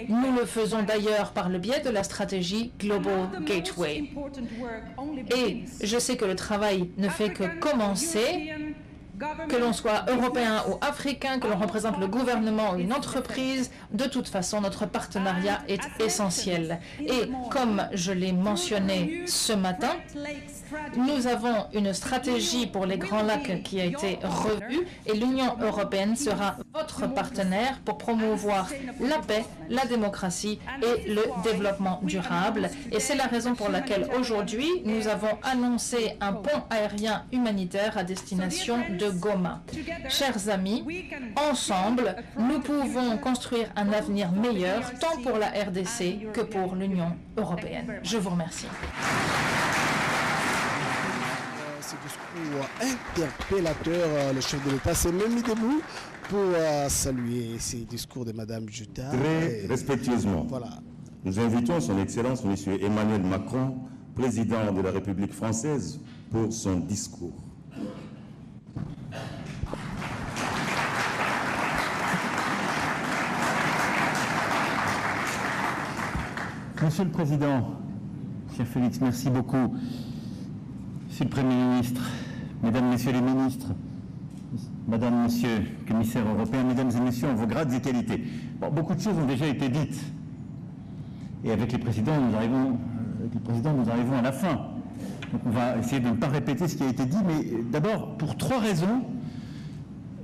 Nous le faisons d'ailleurs par le biais de la stratégie Global Gateway. Et je sais que le travail ne fait que commencer. Que l'on soit européen ou africain, que l'on représente le gouvernement ou une entreprise, de toute façon, notre partenariat est essentiel. Et comme je l'ai mentionné ce matin, nous avons une stratégie pour les Grands Lacs qui a été revue et l'Union européenne sera votre partenaire pour promouvoir la paix, la démocratie et le développement durable. Et c'est la raison pour laquelle aujourd'hui, nous avons annoncé un pont aérien humanitaire à destination de Goma. Chers amis, ensemble, nous pouvons construire un avenir meilleur tant pour la RDC que pour l'Union européenne. Je vous remercie. Ce discours interpellateur, le chef de l'État s'est même mis debout pour saluer ces discours de Mme Juta. Très respectueusement, voilà. Nous invitons son Excellence M. Emmanuel Macron, président de la République française, pour son discours. Monsieur le Président, cher Félix, merci beaucoup. Monsieur le Premier ministre, Mesdames, Messieurs les ministres, Madame, Monsieur le Commissaire européen, Mesdames et Messieurs, en vos grades et qualités. Bon, beaucoup de choses ont déjà été dites. Et avec les présidents, nous arrivons à la fin. Donc on va essayer de ne pas répéter ce qui a été dit, mais d'abord, pour trois raisons,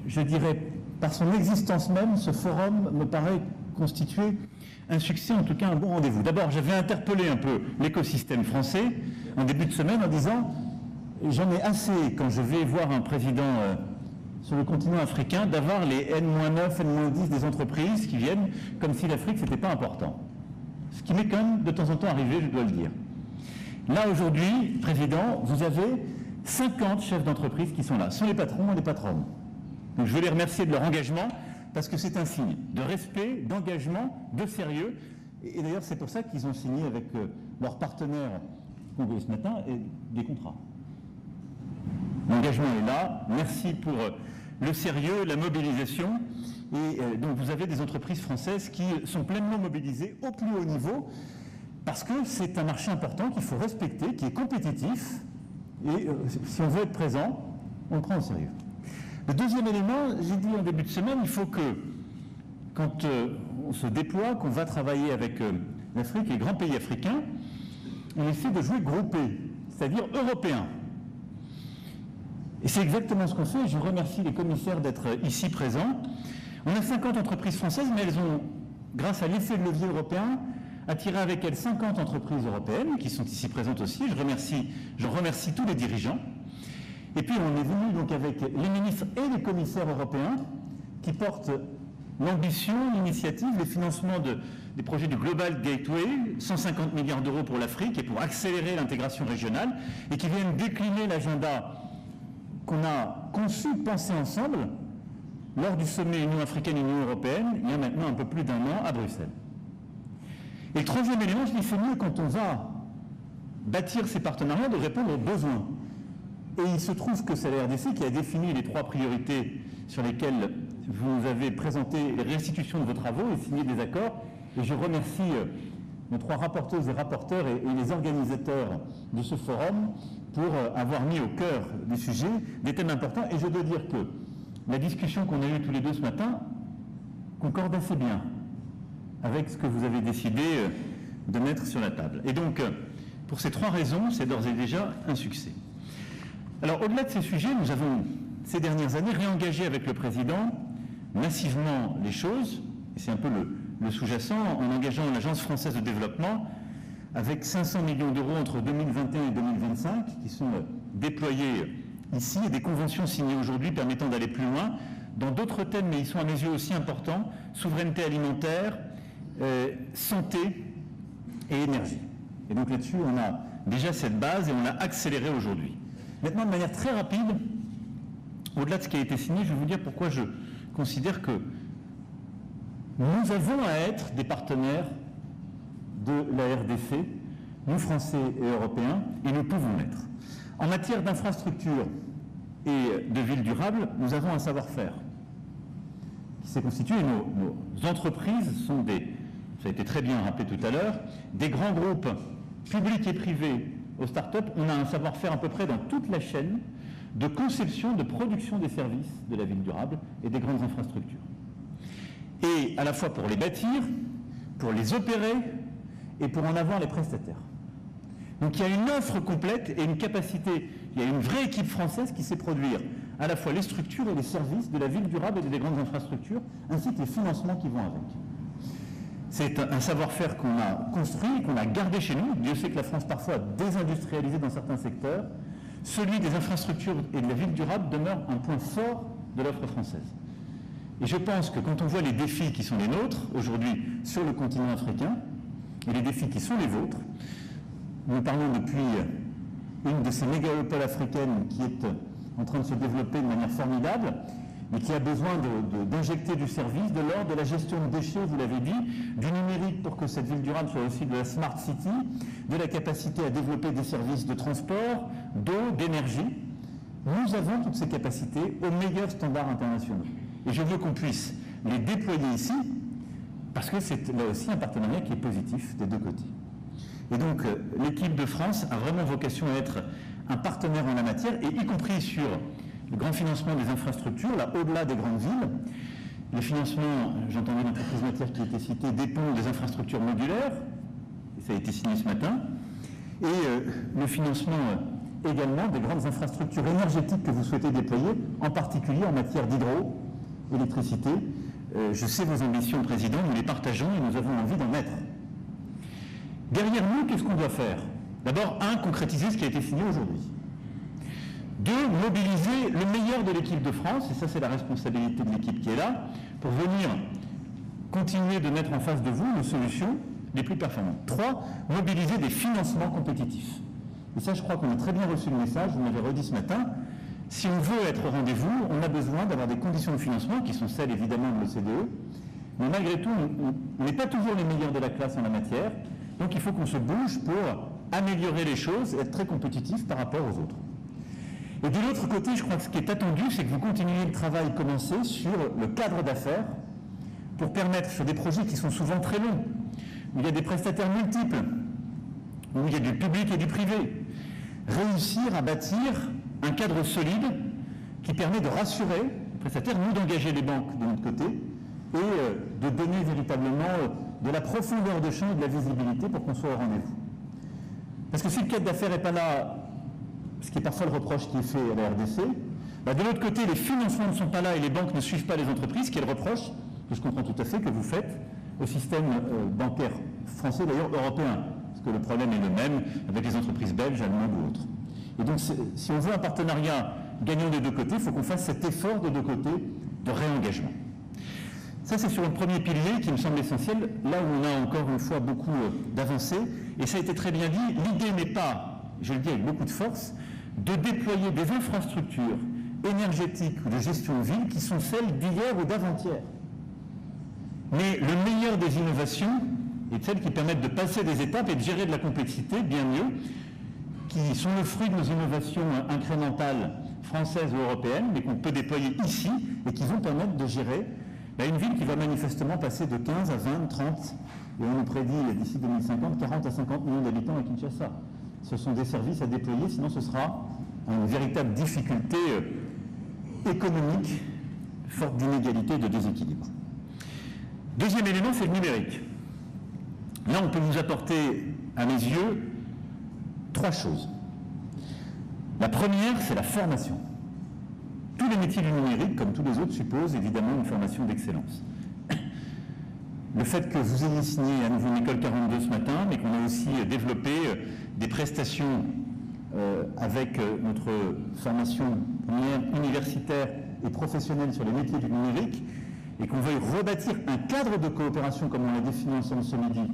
je dirais, par son existence même, ce forum me paraît constituer un succès, en tout cas un bon rendez-vous. D'abord, j'avais interpellé un peu l'écosystème français en début de semaine en disant « J'en ai assez, quand je vais voir un président sur le continent africain, d'avoir les N-9, N-10 des entreprises qui viennent comme si l'Afrique, c'était pas important. » Ce qui m'est quand même de temps en temps arrivé, je dois le dire. Là, aujourd'hui, Président, vous avez 50 chefs d'entreprise qui sont là. Ce sont les patrons et les patronnes. Donc je veux les remercier de leur engagement, parce que c'est un signe de respect, d'engagement, de sérieux, Et d'ailleurs, c'est pour ça qu'ils ont signé avec leurs partenaires congolais ce matin des contrats. L'engagement est là. Merci pour le sérieux, la mobilisation. Et donc vous avez des entreprises françaises qui sont pleinement mobilisées au plus haut niveau parce que c'est un marché important qu'il faut respecter, qui est compétitif. Et si on veut être présent, on le prend au sérieux. Le deuxième élément, j'ai dit en début de semaine, il faut que quand on se déploie, qu'on va travailler avec l'Afrique, les grands pays africains, on essaie de jouer groupé, c'est-à-dire européen. Et c'est exactement ce qu'on fait. Je remercie les commissaires d'être ici présents. On a 50 entreprises françaises, mais elles ont, grâce à l'effet de levier européen, attiré avec elles 50 entreprises européennes qui sont ici présentes aussi. Je remercie tous les dirigeants. Et puis on est venu donc avec les ministres et les commissaires européens qui portent l'ambition, l'initiative, les financements des projets du Global Gateway, 150 milliards d'euros pour l'Afrique et pour accélérer l'intégration régionale, et qui viennent décliner l'agenda qu'on a conçu, pensé ensemble, lors du sommet Union africaine-Union européenne, il y a maintenant un peu plus d'un an à Bruxelles. Et le troisième élément, je dis, c'est mieux quand on va bâtir ces partenariats de répondre aux besoins. Et il se trouve que c'est la RDC qui a défini les 3 priorités sur lesquelles vous avez présenté les restitutions de vos travaux et signé des accords. Et je remercie nos 3 rapporteuses et rapporteurs et les organisateurs de ce forum pour avoir mis au cœur du sujet des thèmes importants. Et je dois dire que la discussion qu'on a eue tous les deux ce matin concorde assez bien avec ce que vous avez décidé de mettre sur la table. Et donc, pour ces 3 raisons, c'est d'ores et déjà un succès. Alors, au-delà de ces sujets, nous avons, ces dernières années, réengagé avec le Président massivement les choses, et c'est un peu le sous-jacent, en engageant l'Agence française de développement avec 500 millions d'euros entre 2021 et 2025 qui sont déployés ici, et des conventions signées aujourd'hui permettant d'aller plus loin dans d'autres thèmes, mais ils sont à mes yeux aussi importants: souveraineté alimentaire, santé et énergie. Et donc là-dessus, on a déjà cette base et on l'a accéléré aujourd'hui. Maintenant, de manière très rapide, au-delà de ce qui a été signé, je vais vous dire pourquoi je considère que nous avons à être des partenaires de la RDC, nous Français et Européens, et nous pouvons l'être. En matière d'infrastructures et de villes durables, nous avons un savoir-faire qui s'est constitué. Nos entreprises sont ça a été très bien rappelé tout à l'heure, des grands groupes publics et privés aux start-up. On a un savoir-faire à peu près dans toute la chaîne de conception, de production des services de la ville durable et des grandes infrastructures. Et à la fois pour les bâtir, pour les opérer et pour en avoir les prestataires. Donc il y a une offre complète et une capacité, il y a une vraie équipe française qui sait produire à la fois les structures et les services de la ville durable et des grandes infrastructures, ainsi que les financements qui vont avec. C'est un savoir-faire qu'on a construit, qu'on a gardé chez nous. Dieu sait que la France parfois a désindustrialisé dans certains secteurs. Celui des infrastructures et de la ville durable demeure un point fort de l'offre française. Et je pense que quand on voit les défis qui sont les nôtres aujourd'hui sur le continent africain, et les défis qui sont les vôtres, nous parlons depuis une de ces mégalopoles africaines qui est en train de se développer de manière formidable, mais qui a besoin d'injecter du service, de l'ordre, de la gestion de déchets, vous l'avez dit, du numérique pour que cette ville durable soit aussi de la smart city, de la capacité à développer des services de transport, d'eau, d'énergie. Nous avons toutes ces capacités aux meilleurs standards internationaux. Et je veux qu'on puisse les déployer ici, parce que c'est là aussi un partenariat qui est positif des deux côtés. Et donc, l'équipe de France a vraiment vocation à être un partenaire en la matière, et y compris sur le grand financement des infrastructures, là, au-delà des grandes villes. Le financement, j'entendais l'entreprise matière qui a été citée, dépend des infrastructures modulaires, et ça a été signé ce matin, et le financement également des grandes infrastructures énergétiques que vous souhaitez déployer, en particulier en matière d'hydroélectricité. Je sais vos ambitions, Président, nous les partageons et nous avons envie d'en être. Derrière nous, qu'est-ce qu'on doit faire? D'abord, concrétiser ce qui a été signé aujourd'hui. 2, mobiliser le meilleur de l'équipe de France, et ça c'est la responsabilité de l'équipe qui est là, pour venir continuer de mettre en face de vous nos solutions les plus performantes. 3, mobiliser des financements compétitifs. Et ça, je crois qu'on a très bien reçu le message, vous m'avez redit ce matin, si on veut être au rendez-vous, on a besoin d'avoir des conditions de financement qui sont celles évidemment de l'OCDE, mais malgré tout, on n'est pas toujours les meilleurs de la classe en la matière, donc il faut qu'on se bouge pour améliorer les choses et être très compétitif par rapport aux autres. Et de l'autre côté, je crois que ce qui est attendu, c'est que vous continuiez le travail commencé sur le cadre d'affaires pour permettre, sur des projets qui sont souvent très longs, où il y a des prestataires multiples, où il y a du public et du privé, réussir à bâtir un cadre solide qui permet de rassurer les prestataires, nous d'engager les banques de notre côté, et de donner véritablement de la profondeur de champ et de la visibilité pour qu'on soit au rendez-vous. Parce que si le cadre d'affaires n'est pas là, ce qui est parfois le reproche qui est fait à la RDC, de l'autre côté, les financements ne sont pas là et les banques ne suivent pas les entreprises, qui est le reproche, que je comprends tout à fait, que vous faites au système bancaire français, d'ailleurs européen, parce que le problème est le même avec les entreprises belges, allemandes ou autres. Et donc, si on veut un partenariat gagnant des deux côtés, il faut qu'on fasse cet effort des deux côtés de réengagement. Ça, c'est sur le premier pilier qui me semble essentiel, là où on a encore une fois beaucoup d'avancées. Et ça a été très bien dit, l'idée n'est pas, je le dis avec beaucoup de force, de déployer des infrastructures énergétiques ou de gestion de ville qui sont celles d'hier ou d'avant-hier. Mais le meilleur des innovations est celles qui permettent de passer des étapes et de gérer de la complexité bien mieux, qui sont le fruit de nos innovations incrémentales françaises ou européennes, mais qu'on peut déployer ici et qui vont permettre de gérer une ville qui va manifestement passer de 15 à 20, 30, et on nous prédit d'ici 2050, 40 à 50 millions d'habitants à Kinshasa. Ce sont des services à déployer, sinon ce sera une véritable difficulté économique, forte d'inégalité et de déséquilibre. Deuxième élément, c'est le numérique. Là, on peut vous apporter, à mes yeux, trois choses. La première, c'est la formation. Tous les métiers du numérique, comme tous les autres, supposent évidemment une formation d'excellence. Le fait que vous ayez signé à nouveau une école 42 ce matin, mais qu'on a aussi développé des prestations avec notre formation universitaire et professionnelle sur les métiers du numérique, et qu'on veuille rebâtir un cadre de coopération, comme on l'a défini ensemble ce midi,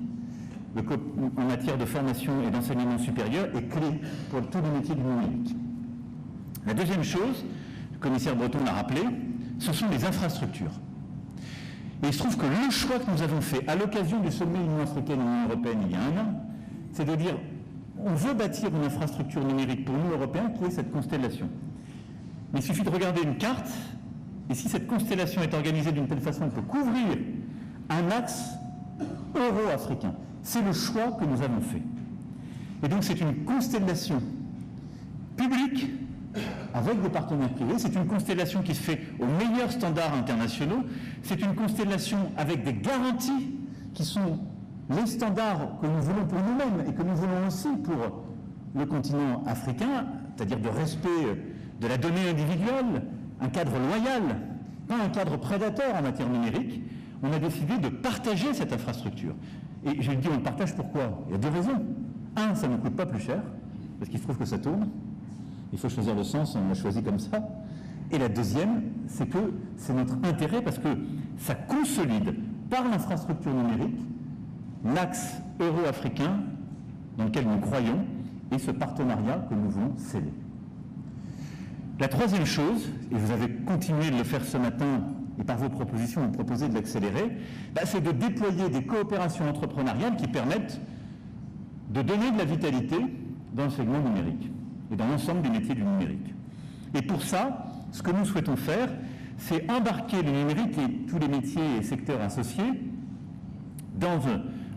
en matière de formation et d'enseignement supérieur, est clé pour tous les métiers du numérique. La deuxième chose, le commissaire Breton l'a rappelé, ce sont les infrastructures. Et il se trouve que le choix que nous avons fait à l'occasion du sommet Union africaine-Union européenne il y a un an, c'est de dire on veut bâtir une infrastructure numérique pour nous Européens qui est cette constellation. Mais il suffit de regarder une carte, et si cette constellation est organisée d'une telle façon qu'elle peut couvrir un axe euro-africain, c'est le choix que nous avons fait. Et donc c'est une constellation publique avec des partenaires privés, c'est une constellation qui se fait aux meilleurs standards internationaux, c'est une constellation avec des garanties qui sont les standards que nous voulons pour nous-mêmes et que nous voulons aussi pour le continent africain, c'est-à-dire de respect de la donnée individuelle, un cadre loyal, pas un cadre prédateur en matière numérique. On a décidé de partager cette infrastructure. Et je le dis, on le partage pourquoi? Il y a deux raisons. Un, ça ne coûte pas plus cher, parce qu'il se trouve que ça tourne. Il faut choisir le sens, on l'a choisi comme ça. Et la deuxième, c'est que c'est notre intérêt, parce que ça consolide par l'infrastructure numérique l'axe euro-africain dans lequel nous croyons et ce partenariat que nous voulons sceller. La troisième chose, et vous avez continué de le faire ce matin, et par vos propositions, vous proposez de l'accélérer, c'est de déployer des coopérations entrepreneuriales qui permettent de donner de la vitalité dans le segment numérique et dans l'ensemble des métiers du numérique. Et pour ça, ce que nous souhaitons faire, c'est embarquer le numérique et tous les métiers et secteurs associés dans,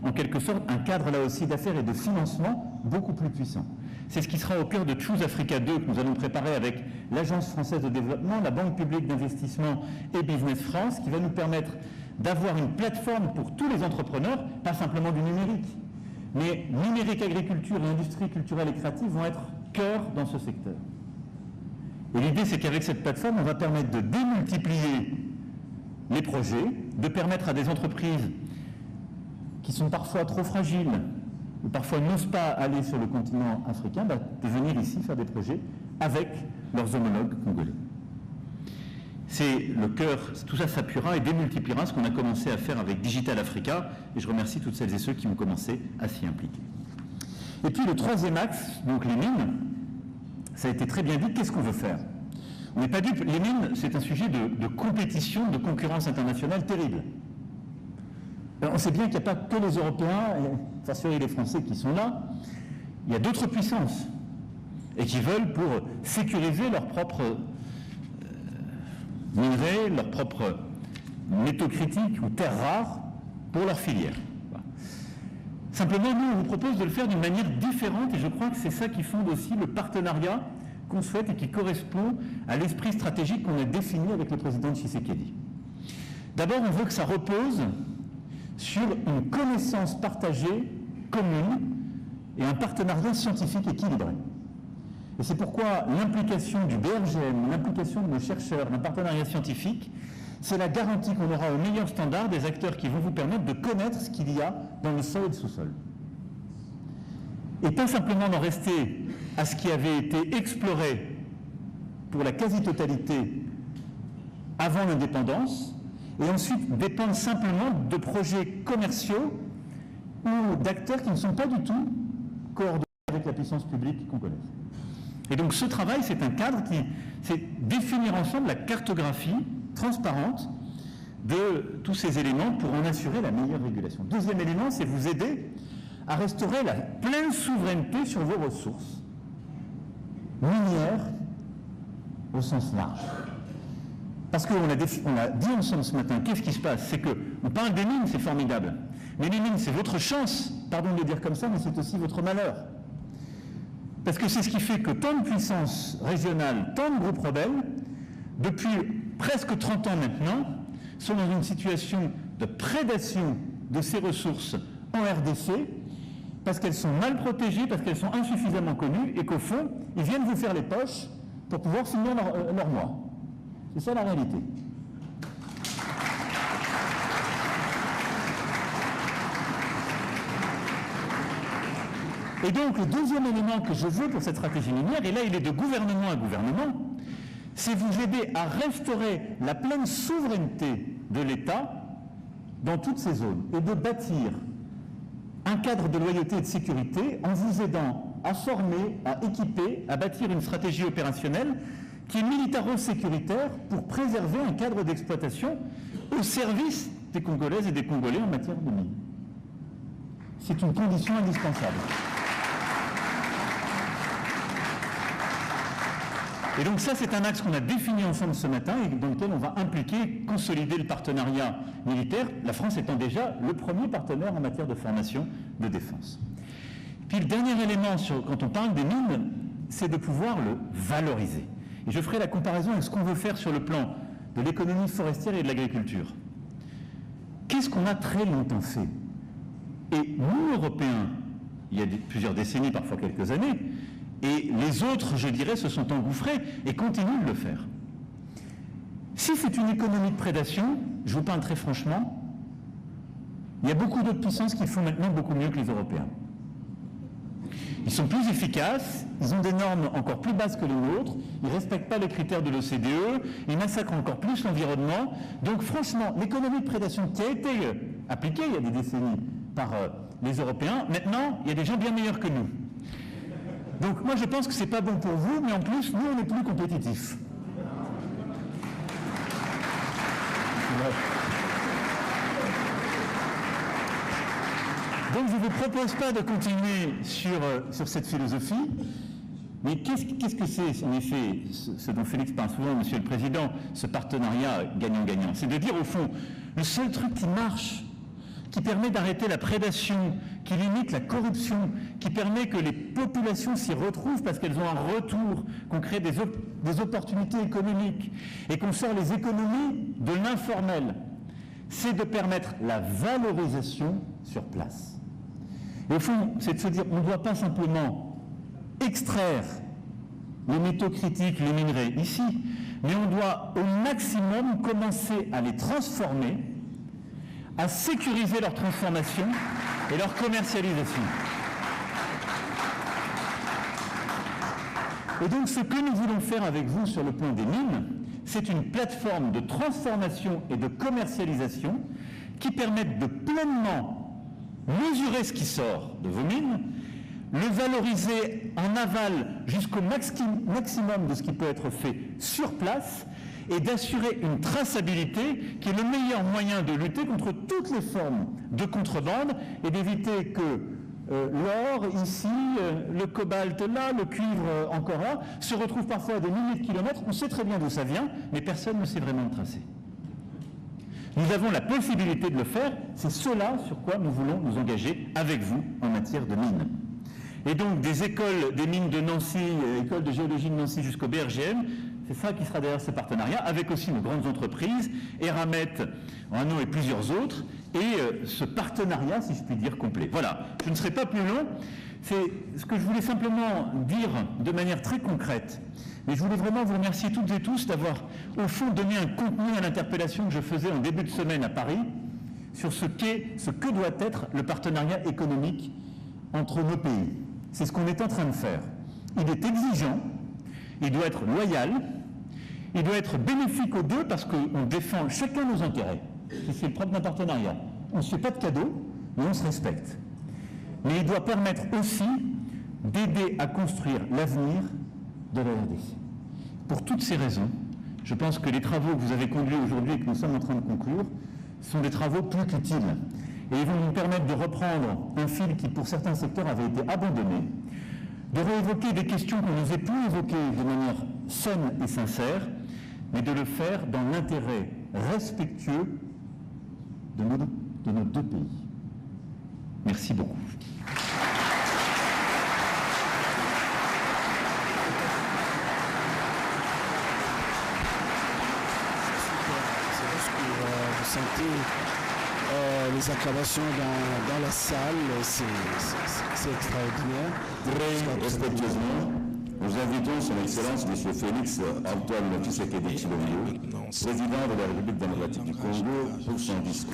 en quelque sorte, un cadre là aussi d'affaires et de financement beaucoup plus puissant. C'est ce qui sera au cœur de Choose Africa 2 que nous allons préparer avec l'Agence française de développement, la Banque publique d'investissement et Business France, qui va nous permettre d'avoir une plateforme pour tous les entrepreneurs, pas simplement du numérique, mais numérique, agriculture et industrie culturelle et créative vont être cœur dans ce secteur. Et l'idée, c'est qu'avec cette plateforme, on va permettre de démultiplier les projets, de permettre à des entreprises qui sont parfois trop fragiles, ou parfois n'osent pas aller sur le continent africain, de venir ici faire des projets avec leurs homologues congolais. C'est le cœur, tout ça s'appuiera et démultipliera ce qu'on a commencé à faire avec Digital Africa, et je remercie toutes celles et ceux qui ont commencé à s'y impliquer. Et puis le troisième axe, donc les mines, ça a été très bien dit, qu'est-ce qu'on veut faire? On n'est pas dupe, les mines, c'est un sujet de compétition, de concurrence internationale terrible. on sait bien qu'il n'y a pas que les Européens, et fortiori les Français qui sont là, il y a d'autres puissances et qui veulent pour sécuriser leurs propres minerais, leurs propres métaux critiques ou terres rares pour leur filière. Voilà. Simplement, nous, on vous propose de le faire d'une manière différente et je crois que c'est ça qui fonde aussi le partenariat qu'on souhaite et qui correspond à l'esprit stratégique qu'on a défini avec le président Tshisekedi. D'abord, on veut que ça repose sur une connaissance partagée, commune, et un partenariat scientifique équilibré. Et c'est pourquoi l'implication du BRGM, l'implication de nos chercheurs, d'un partenariat scientifique, c'est la garantie qu'on aura au meilleur standard des acteurs qui vont vous permettre de connaître ce qu'il y a dans le sol et le sous-sol. Et pas simplement d'en rester à ce qui avait été exploré pour la quasi-totalité avant l'indépendance, et ensuite dépendre simplement de projets commerciaux ou d'acteurs qui ne sont pas du tout coordonnés avec la puissance publique qu'on connaît. Et donc ce travail, c'est un cadre qui, c'est définir ensemble la cartographie transparente de tous ces éléments pour en assurer la meilleure régulation. Deuxième élément, c'est vous aider à restaurer la pleine souveraineté sur vos ressources minières au sens large. Parce qu'on a dit ensemble ce matin, qu'est-ce qui se passe? C'est qu'on parle des mines, c'est formidable. Mais les mines, c'est votre chance, pardon de le dire comme ça, mais c'est aussi votre malheur. Parce que c'est ce qui fait que tant de puissances régionales, tant de groupes rebelles, depuis presque 30 ans maintenant, sont dans une situation de prédation de ces ressources en RDC, parce qu'elles sont mal protégées, parce qu'elles sont insuffisamment connues, et qu'au fond, ils viennent vous faire les poches pour pouvoir finir leur mois. C'est ça la réalité. Et donc, le deuxième élément que je veux pour cette stratégie minière, et là il est de gouvernement à gouvernement, c'est vous aider à restaurer la pleine souveraineté de l'État dans toutes ces zones et de bâtir un cadre de loyauté et de sécurité en vous aidant à former, à équiper, à bâtir une stratégie opérationnelle qui est militaro-sécuritaire pour préserver un cadre d'exploitation au service des Congolaises et des Congolais en matière de mines. C'est une condition indispensable. Et donc ça, c'est un axe qu'on a défini ensemble ce matin et dans lequel on va impliquer, consolider le partenariat militaire, la France étant déjà le premier partenaire en matière de formation de défense. Puis le dernier élément, quand on parle des mines, c'est de pouvoir le valoriser. Et je ferai la comparaison avec ce qu'on veut faire sur le plan de l'économie forestière et de l'agriculture. Qu'est-ce qu'on a très longtemps fait? Et nous, Européens, il y a plusieurs décennies, parfois quelques années, et les autres, je dirais, se sont engouffrés et continuent de le faire. Si c'est une économie de prédation, je vous parle très franchement, il y a beaucoup d'autres puissances qui font maintenant beaucoup mieux que les Européens. Ils sont plus efficaces, ils ont des normes encore plus basses que les nôtres, ils ne respectent pas les critères de l'OCDE, ils massacrent encore plus l'environnement. Donc franchement, l'économie de prédation qui a été appliquée il y a des décennies par les Européens, maintenant, il y a des gens bien meilleurs que nous. Donc moi je pense que ce n'est pas bon pour vous, mais en plus, nous on est plus compétitifs. Donc je ne vous propose pas de continuer sur cette philosophie, mais qu'est-ce que c'est en effet ce dont Félix parle souvent, Monsieur le Président, ce partenariat gagnant-gagnant? C'est de dire au fond, le seul truc qui marche, qui permet d'arrêter la prédation, qui limite la corruption, qui permet que les populations s'y retrouvent parce qu'elles ont un retour, qu'on crée des opportunités économiques et qu'on sort les économies de l'informel, c'est de permettre la valorisation sur place. Et au fond, c'est de se dire, on ne doit pas simplement extraire les métaux critiques, les minerais ici, mais on doit au maximum commencer à les transformer, à sécuriser leur transformation et leur commercialisation. Et donc ce que nous voulons faire avec vous sur le plan des mines, c'est une plateforme de transformation et de commercialisation qui permette de pleinement mesurer ce qui sort de vos mines, le valoriser en aval jusqu'au maximum de ce qui peut être fait sur place et d'assurer une traçabilité qui est le meilleur moyen de lutter contre toutes les formes de contrebande et d'éviter que l'or ici, le cobalt là, le cuivre encore là, se retrouvent parfois à des milliers de kilomètres. On sait très bien d'où ça vient, mais personne ne sait vraiment le tracer. Nous avons la possibilité de le faire, c'est cela sur quoi nous voulons nous engager avec vous en matière de mines. Et donc des écoles, des mines de Nancy, école de géologie de Nancy jusqu'au BRGM, c'est ça qui sera derrière ce partenariat, avec aussi nos grandes entreprises, Eramet, Renault et plusieurs autres, et ce partenariat, si je puis dire, complet. Voilà, je ne serai pas plus long, c'est ce que je voulais simplement dire de manière très concrète. Mais je voulais vraiment vous remercier toutes et tous d'avoir, au fond, donné un contenu à l'interpellation que je faisais en début de semaine à Paris sur ce que doit être le partenariat économique entre nos pays. C'est ce qu'on est en train de faire. Il est exigeant, il doit être loyal, il doit être bénéfique aux deux parce qu'on défend chacun nos intérêts. C'est le propre d'un partenariat. On ne se fait pas de cadeaux, mais on se respecte. Mais il doit permettre aussi d'aider à construire l'avenir de la RDC. Pour toutes ces raisons, je pense que les travaux que vous avez conduits aujourd'hui et que nous sommes en train de conclure sont des travaux plus qu'utiles. Et ils vont nous permettre de reprendre un fil qui, pour certains secteurs, avait été abandonné, de réévoquer des questions qu'on n'osait plus évoquer de manière saine et sincère, mais de le faire dans l'intérêt respectueux de nos deux pays. Merci beaucoup. Vous sentez les acclamations dans la salle, c'est extraordinaire. Très respectueusement, nous invitons son Excellence M. Félix Antoine Tshisekedi Tshilombo, président de la République démocratique du Congo, pour son discours.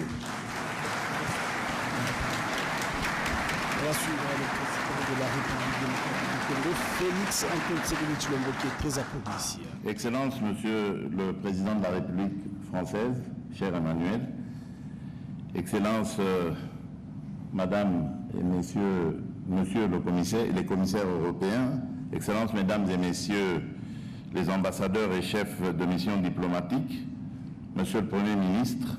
On va suivre le président de la République démocratique du Congo, Félix Antoine Tshisekedi Tshilombo, qui est très applaudi ici. Excellence, Monsieur le Président de la République française, cher Emmanuel, Excellence, Madame et Monsieur le commissaire, les commissaires européens, Excellences, Mesdames et Messieurs les ambassadeurs et chefs de mission diplomatique, Monsieur le Premier ministre,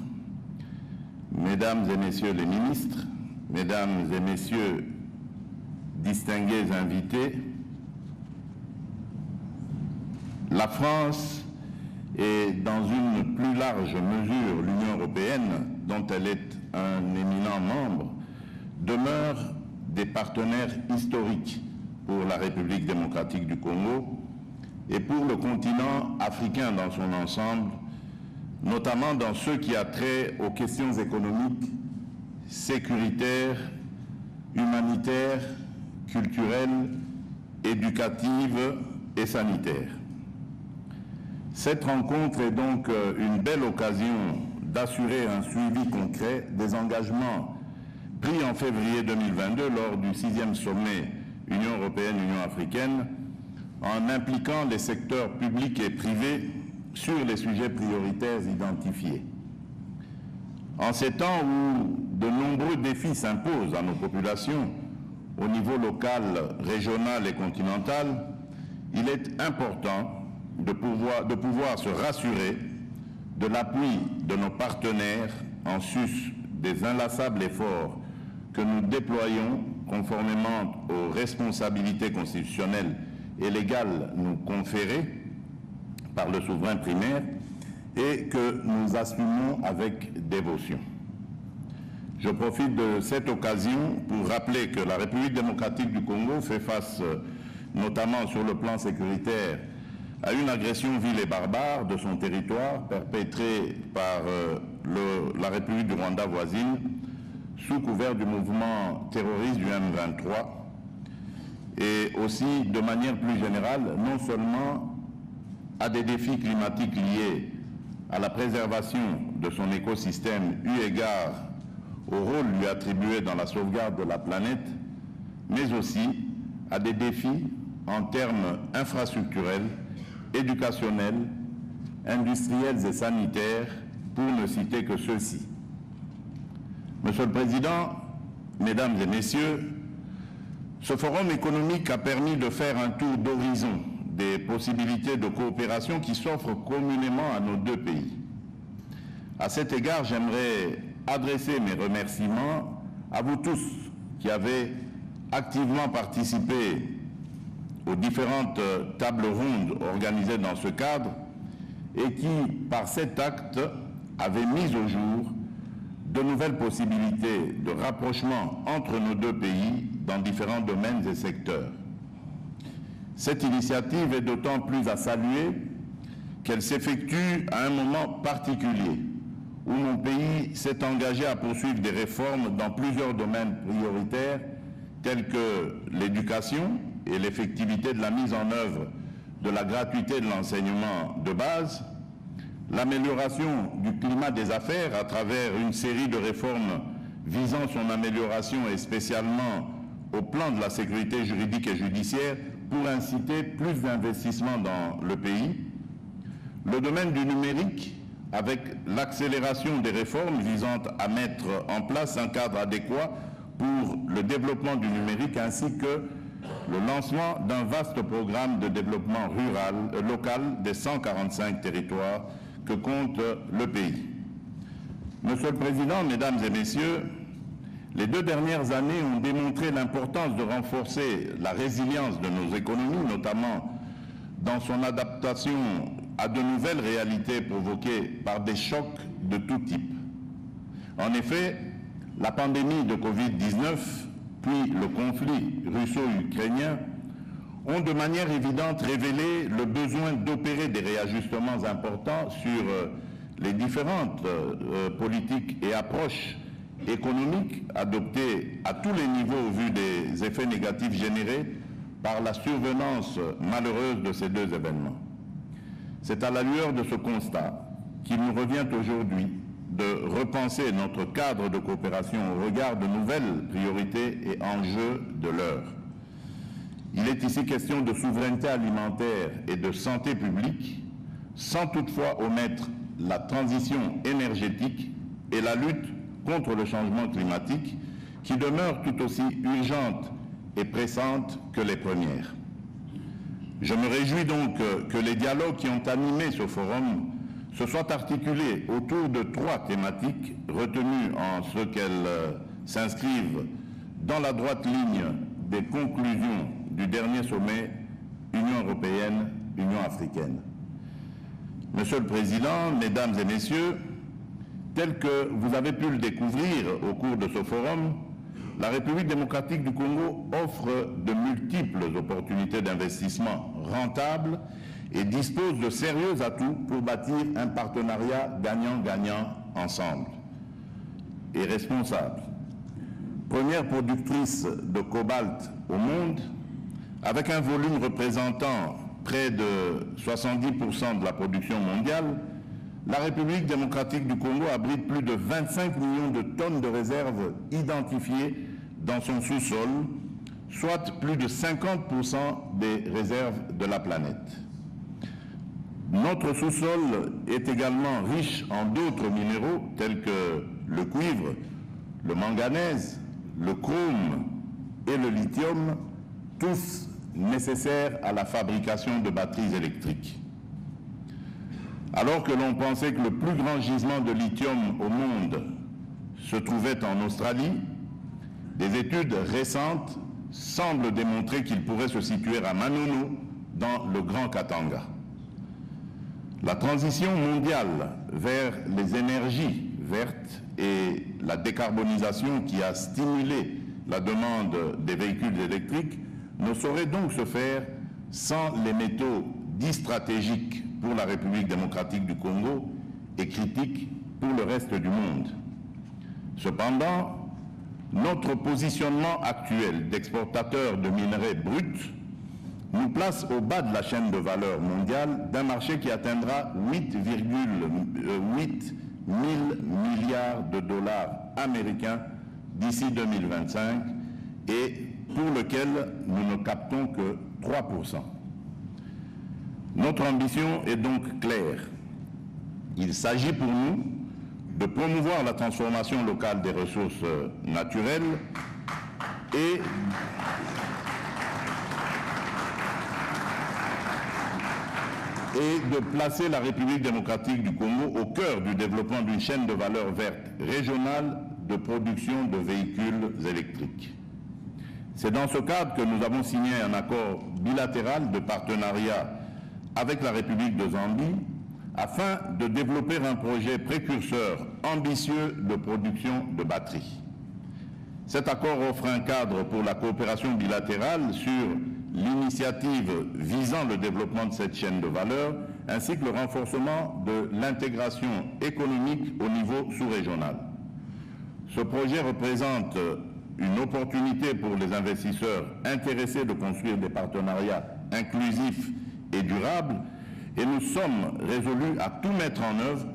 Mesdames et Messieurs les ministres, Mesdames et Messieurs distingués invités, la France et dans une plus large mesure l'Union européenne, dont elle est un éminent membre, demeurent des partenaires historiques pour la République démocratique du Congo et pour le continent africain dans son ensemble, notamment dans ce qui a trait aux questions économiques, sécuritaires, humanitaires, culturelles, éducatives et sanitaires. Cette rencontre est donc une belle occasion d'assurer un suivi concret des engagements pris en février 2022 lors du 6e sommet Union européenne-Union africaine en impliquant les secteurs publics et privés sur les sujets prioritaires identifiés. En ces temps où de nombreux défis s'imposent à nos populations au niveau local, régional et continental, il est important de pouvoir se rassurer de l'appui de nos partenaires en sus des inlassables efforts que nous déployons conformément aux responsabilités constitutionnelles et légales nous conférées par le souverain primaire et que nous assumons avec dévotion. Je profite de cette occasion pour rappeler que la République démocratique du Congo fait face, notamment sur le plan sécuritaire, à une agression vile et barbare de son territoire perpétrée par la République du Rwanda voisine sous couvert du mouvement terroriste du M23 et aussi de manière plus générale non seulement à des défis climatiques liés à la préservation de son écosystème eu égard au rôle lui attribué dans la sauvegarde de la planète, mais aussi à des défis en termes infrastructurels, éducationnels, industriels et sanitaires, pour ne citer que ceux-ci. Monsieur le Président, Mesdames et Messieurs, ce forum économique a permis de faire un tour d'horizon des possibilités de coopération qui s'offrent communément à nos deux pays. À cet égard, j'aimerais adresser mes remerciements à vous tous qui avez activement participé aux différentes tables rondes organisées dans ce cadre et qui, par cet acte, avaient mis au jour de nouvelles possibilités de rapprochement entre nos deux pays dans différents domaines et secteurs. Cette initiative est d'autant plus à saluer qu'elle s'effectue à un moment particulier où mon pays s'est engagé à poursuivre des réformes dans plusieurs domaines prioritaires tels que l'éducation et l'effectivité de la mise en œuvre de la gratuité de l'enseignement de base, l'amélioration du climat des affaires à travers une série de réformes visant son amélioration et spécialement au plan de la sécurité juridique et judiciaire pour inciter plus d'investissements dans le pays, le domaine du numérique avec l'accélération des réformes visant à mettre en place un cadre adéquat pour le développement du numérique ainsi que le lancement d'un vaste programme de développement local des 145 territoires que compte le pays. Monsieur le Président, Mesdames et Messieurs, les 2 dernières années ont démontré l'importance de renforcer la résilience de nos économies, notamment dans son adaptation à de nouvelles réalités provoquées par des chocs de tout type. En effet, la pandémie de Covid-19, puis le conflit russo-ukrainien, ont de manière évidente révélé le besoin d'opérer des réajustements importants sur les différentes politiques et approches économiques adoptées à tous les niveaux au vu des effets négatifs générés par la survenance malheureuse de ces 2 événements. C'est à la lueur de ce constat qu'il nous revient aujourd'hui de repenser notre cadre de coopération au regard de nouvelles priorités et enjeux de l'heure. Il est ici question de souveraineté alimentaire et de santé publique, sans toutefois omettre la transition énergétique et la lutte contre le changement climatique, qui demeurent tout aussi urgentes et pressantes que les premières. Je me réjouis donc que les dialogues qui ont animé ce forum se soient articulés autour de 3 thématiques retenues en ce qu'elles s'inscrivent dans la droite ligne des conclusions du dernier sommet Union européenne-Union africaine. Monsieur le Président, Mesdames et Messieurs, tel que vous avez pu le découvrir au cours de ce forum, la République démocratique du Congo offre de multiples opportunités d'investissement rentables et dispose de sérieux atouts pour bâtir un partenariat gagnant-gagnant ensemble et responsable. Première productrice de cobalt au monde, avec un volume représentant près de 70% de la production mondiale, la République démocratique du Congo abrite plus de 25 millions de tonnes de réserves identifiées dans son sous-sol, soit plus de 50% des réserves de la planète. Notre sous-sol est également riche en d'autres minéraux tels que le cuivre, le manganèse, le chrome et le lithium, tous nécessaires à la fabrication de batteries électriques. Alors que l'on pensait que le plus grand gisement de lithium au monde se trouvait en Australie, des études récentes semblent démontrer qu'il pourrait se situer à Manono, dans le Grand Katanga. La transition mondiale vers les énergies vertes et la décarbonisation qui a stimulé la demande des véhicules électriques ne saurait donc se faire sans les métaux dits stratégiques pour la République démocratique du Congo et critiques pour le reste du monde. Cependant, notre positionnement actuel d'exportateur de minerais bruts nous place au bas de la chaîne de valeur mondiale d'un marché qui atteindra 8,8 milliards de dollars américains d'ici 2025 et pour lequel nous ne captons que 3%. Notre ambition est donc claire. Il s'agit pour nous de promouvoir la transformation locale des ressources naturelles et de placer la République démocratique du Congo au cœur du développement d'une chaîne de valeur verte régionale de production de véhicules électriques. C'est dans ce cadre que nous avons signé un accord bilatéral de partenariat avec la République de Zambie afin de développer un projet précurseur ambitieux de production de batteries. Cet accord offre un cadre pour la coopération bilatérale sur l'initiative visant le développement de cette chaîne de valeur, ainsi que le renforcement de l'intégration économique au niveau sous-régional. Ce projet représente une opportunité pour les investisseurs intéressés de construire des partenariats inclusifs et durables, et nous sommes résolus à tout mettre en œuvre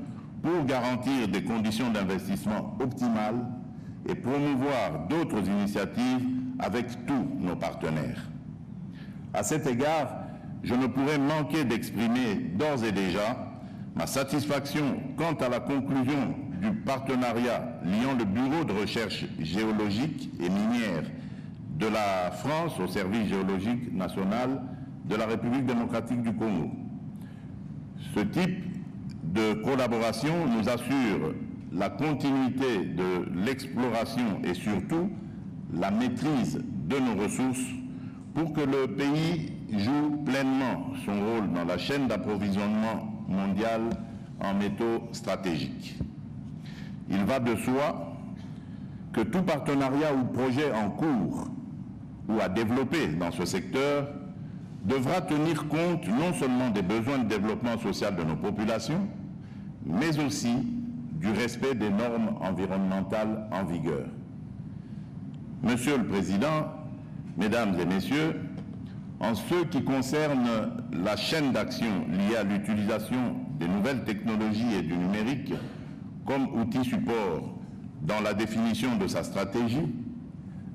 pour garantir des conditions d'investissement optimales et promouvoir d'autres initiatives avec tous nos partenaires. À cet égard, je ne pourrais manquer d'exprimer d'ores et déjà ma satisfaction quant à la conclusion du partenariat liant le Bureau de recherche géologique et minière de la France au Service géologique national de la République démocratique du Congo. Ce type de collaboration nous assure la continuité de l'exploration et surtout la maîtrise de nos ressources pour que le pays joue pleinement son rôle dans la chaîne d'approvisionnement mondiale en métaux stratégiques. Il va de soi que tout partenariat ou projet en cours ou à développer dans ce secteur devra tenir compte non seulement des besoins de développement social de nos populations, mais aussi du respect des normes environnementales en vigueur. Monsieur le Président, Mesdames et Messieurs, en ce qui concerne la chaîne d'action liée à l'utilisation des nouvelles technologies et du numérique comme outil support dans la définition de sa stratégie,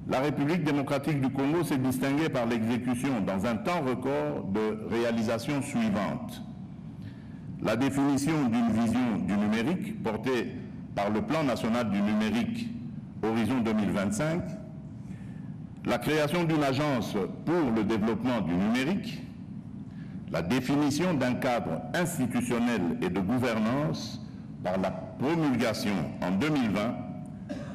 la République démocratique du Congo s'est distinguée par l'exécution dans un temps record de réalisations suivantes. La définition d'une vision du numérique portée par le Plan national du numérique Horizon 2025, la création d'une agence pour le développement du numérique, la définition d'un cadre institutionnel et de gouvernance par la promulgation en 2020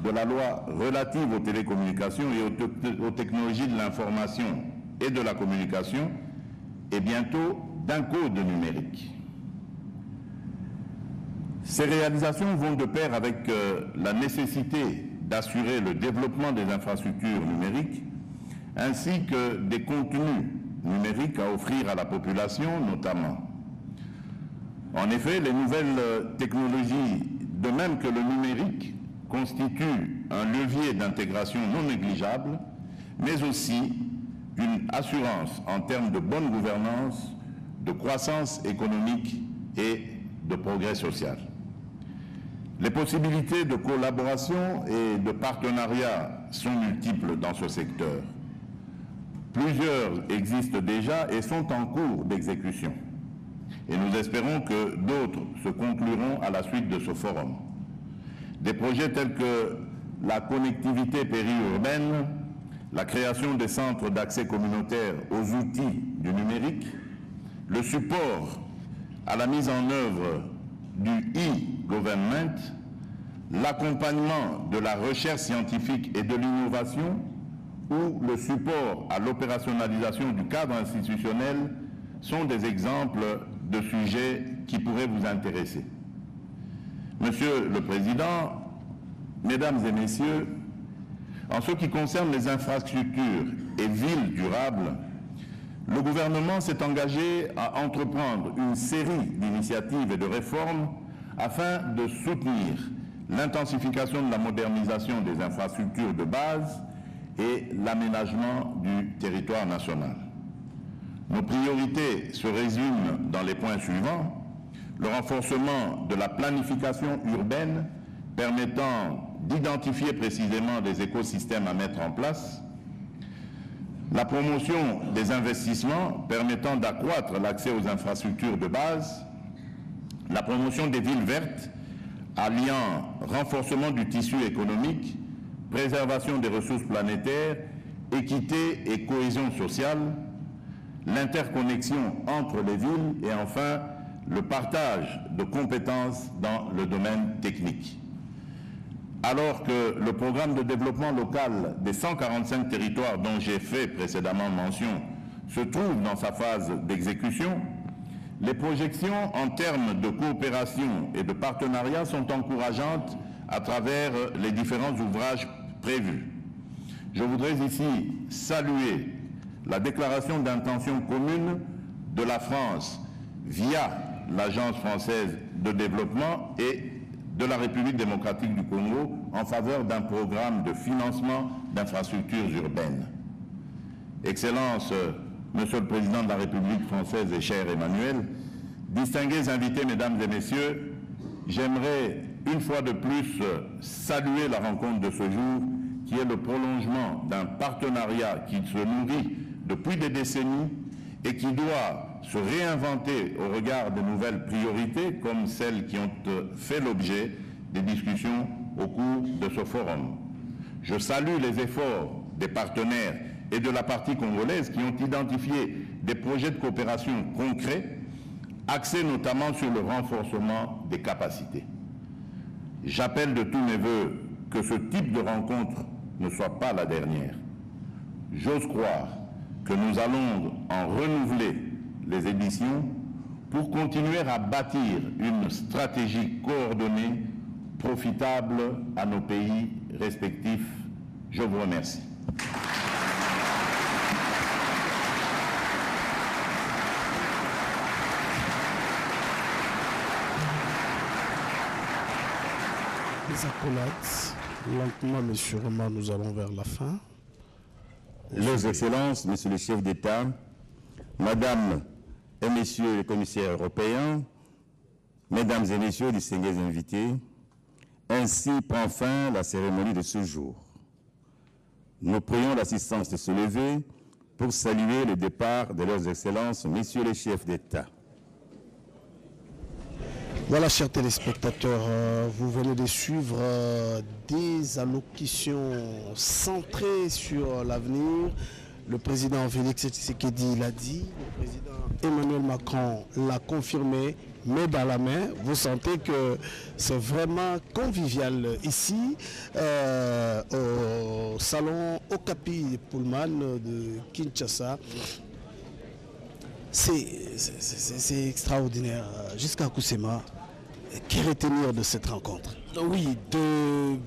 de la loi relative aux télécommunications et aux technologies de l'information et de la communication et bientôt d'un code numérique. Ces réalisations vont de pair avec la nécessité d'assurer le développement des infrastructures numériques ainsi que des contenus numériques à offrir à la population notamment. En effet, les nouvelles technologies, de même que le numérique, constituent un levier d'intégration non négligeable, mais aussi une assurance en termes de bonne gouvernance, de croissance économique et de progrès social. Les possibilités de collaboration et de partenariat sont multiples dans ce secteur. Plusieurs existent déjà et sont en cours d'exécution. Et nous espérons que d'autres se concluront à la suite de ce forum. Des projets tels que la connectivité périurbaine, la création des centres d'accès communautaire aux outils du numérique, le support à la mise en œuvre du e-government, l'accompagnement de la recherche scientifique et de l'innovation ou le support à l'opérationnalisation du cadre institutionnel sont des exemples de sujets qui pourraient vous intéresser. Monsieur le Président, Mesdames et Messieurs, en ce qui concerne les infrastructures et villes durables, le gouvernement s'est engagé à entreprendre une série d'initiatives et de réformes afin de soutenir l'intensification de la modernisation des infrastructures de base et l'aménagement du territoire national. Nos priorités se résument dans les points suivants: le renforcement de la planification urbaine permettant d'identifier précisément des écosystèmes à mettre en place, la promotion des investissements permettant d'accroître l'accès aux infrastructures de base, la promotion des villes vertes alliant renforcement du tissu économique, préservation des ressources planétaires, équité et cohésion sociale, l'interconnexion entre les villes et enfin le partage de compétences dans le domaine technique. Alors que le programme de développement local des 145 territoires dont j'ai fait précédemment mention se trouve dans sa phase d'exécution, les projections en termes de coopération et de partenariat sont encourageantes à travers les différents ouvrages prévus. Je voudrais ici saluer la déclaration d'intention commune de la France via l'Agence française de développement et de la République démocratique du Congo en faveur d'un programme de financement d'infrastructures urbaines. Excellence, Monsieur le Président de la République française et cher Emmanuel, distingués invités, Mesdames et Messieurs, j'aimerais une fois de plus saluer la rencontre de ce jour qui est le prolongement d'un partenariat qui se nourrit depuis des décennies et qui doit se réinventer au regard de nouvelles priorités comme celles qui ont fait l'objet des discussions au cours de ce forum. Je salue les efforts des partenaires et de la partie congolaise qui ont identifié des projets de coopération concrets axés notamment sur le renforcement des capacités. J'appelle de tous mes voeux que ce type de rencontre ne soit pas la dernière. J'ose croire que nous allons en renouveler les éditions pour continuer à bâtir une stratégie coordonnée, profitable à nos pays respectifs. Je vous remercie. Les accolades, lentement mais sûrement, nous allons vers la fin. Leurs Excellences, Monsieur le chef d'État, Madame et Messieurs les commissaires européens, Mesdames et Messieurs, distingués invités, ainsi prend fin la cérémonie de ce jour. Nous prions l'assistance de se lever pour saluer le départ de leurs Excellences, Messieurs les chefs d'État. Voilà, chers téléspectateurs, vous venez de suivre des allocutions centrées sur l'avenir. Le président Félix Tshisekedi l'a dit, le président Emmanuel Macron l'a confirmé, main dans la main. Vous sentez que c'est vraiment convivial ici, au salon Okapi Pullman de Kinshasa. C'est extraordinaire. Jusqu'à Kusema, que retenir de cette rencontre? Oui, deux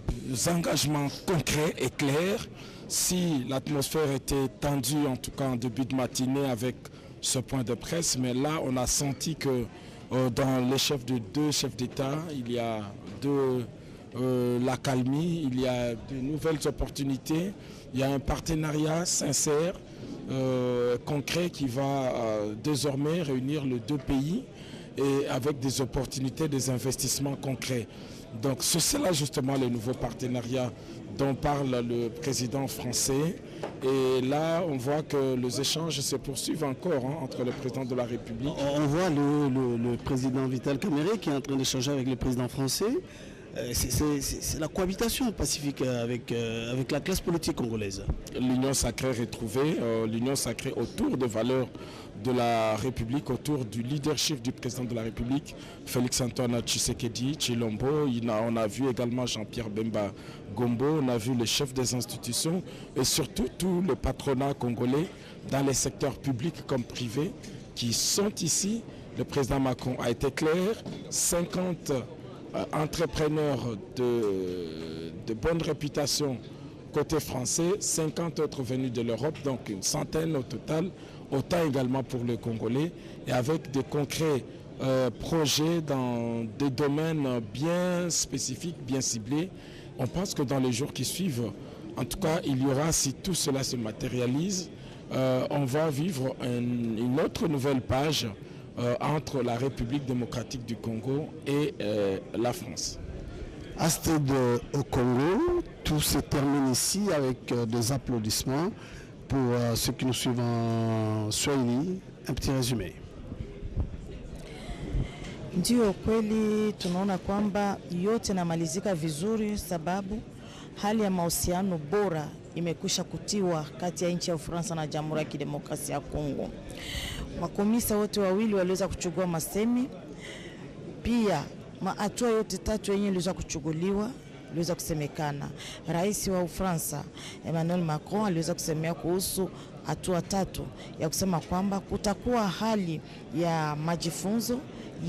engagements concrets et clairs. Si l'atmosphère était tendue, en tout cas en début de matinée avec ce point de presse, mais là on a senti que dans les chefs de deux chefs d'État, il y a de l'accalmie, il y a de nouvelles opportunités, il y a un partenariat sincère, concret qui va désormais réunir les deux pays et avec des opportunités, des investissements concrets. Donc c'est là justement les nouveaux partenariats dont parle le président français. Et là, on voit que les échanges se poursuivent encore entre le président de la République. On voit le président Vital Kamerhe qui est en train d'échanger avec le président français. C'est la cohabitation pacifique avec la classe politique congolaise. L'union sacrée retrouvée, l'union sacrée autour des valeurs de la République, autour du leadership du président de la République, Félix-Antoine Tshisekedi, Tshilombo. On a vu également Jean-Pierre Bemba Gombo, on a vu les chefs des institutions et surtout tout le patronat congolais dans les secteurs publics comme privés qui sont ici. Le président Macron a été clair, 50 entrepreneurs de bonne réputation côté français, 50 autres venus de l'Europe, donc une centaine au total, autant également pour les Congolais, et avec des concrets projets dans des domaines bien spécifiques, bien ciblés. On pense que dans les jours qui suivent, en tout cas, il y aura, si tout cela se matérialise, on va vivre une autre nouvelle page entre la République démocratique du Congo et la France. Astrid au Congo, tout se termine ici avec des applaudissements pour ceux qui nous suivent en Swahili. Un petit résumé. Ndio kweli tunaona kwamba yote namalizika vizuri, sababu hali ya mahusiano bora imekwisha kutiwa kati ya nchi ya Ufaransa na Jamhuri ya Kidemokrasia ya Kongo. Makomisa wote wawili waliweza kuchukua masemi. Pia hatua yote tatu yenye iliweza kuchukuliwa iliweza kusemekana. Rais wa Ufaransa Emmanuel Macron aliweza kusemea kuhusu hatua tatu ya kusema kwamba kutakuwa hali ya majifunzo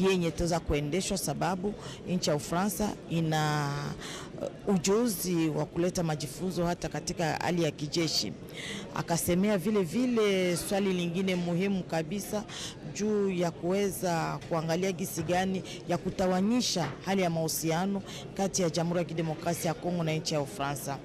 yenye itaweza kuendeshwa, sababu nchi ya Ufaransa ina ujuzi wa kuleta majifunzo hata katika hali ya kijeshi. Akasemea vile vile swali lingine muhimu kabisa juu ya kuweza kuangalia gisi gani ya kutawanyisha hali ya mahusiano kati ya Jamhuri ya Kidemokrasia ya Kongo na nchi ya Ufaransa.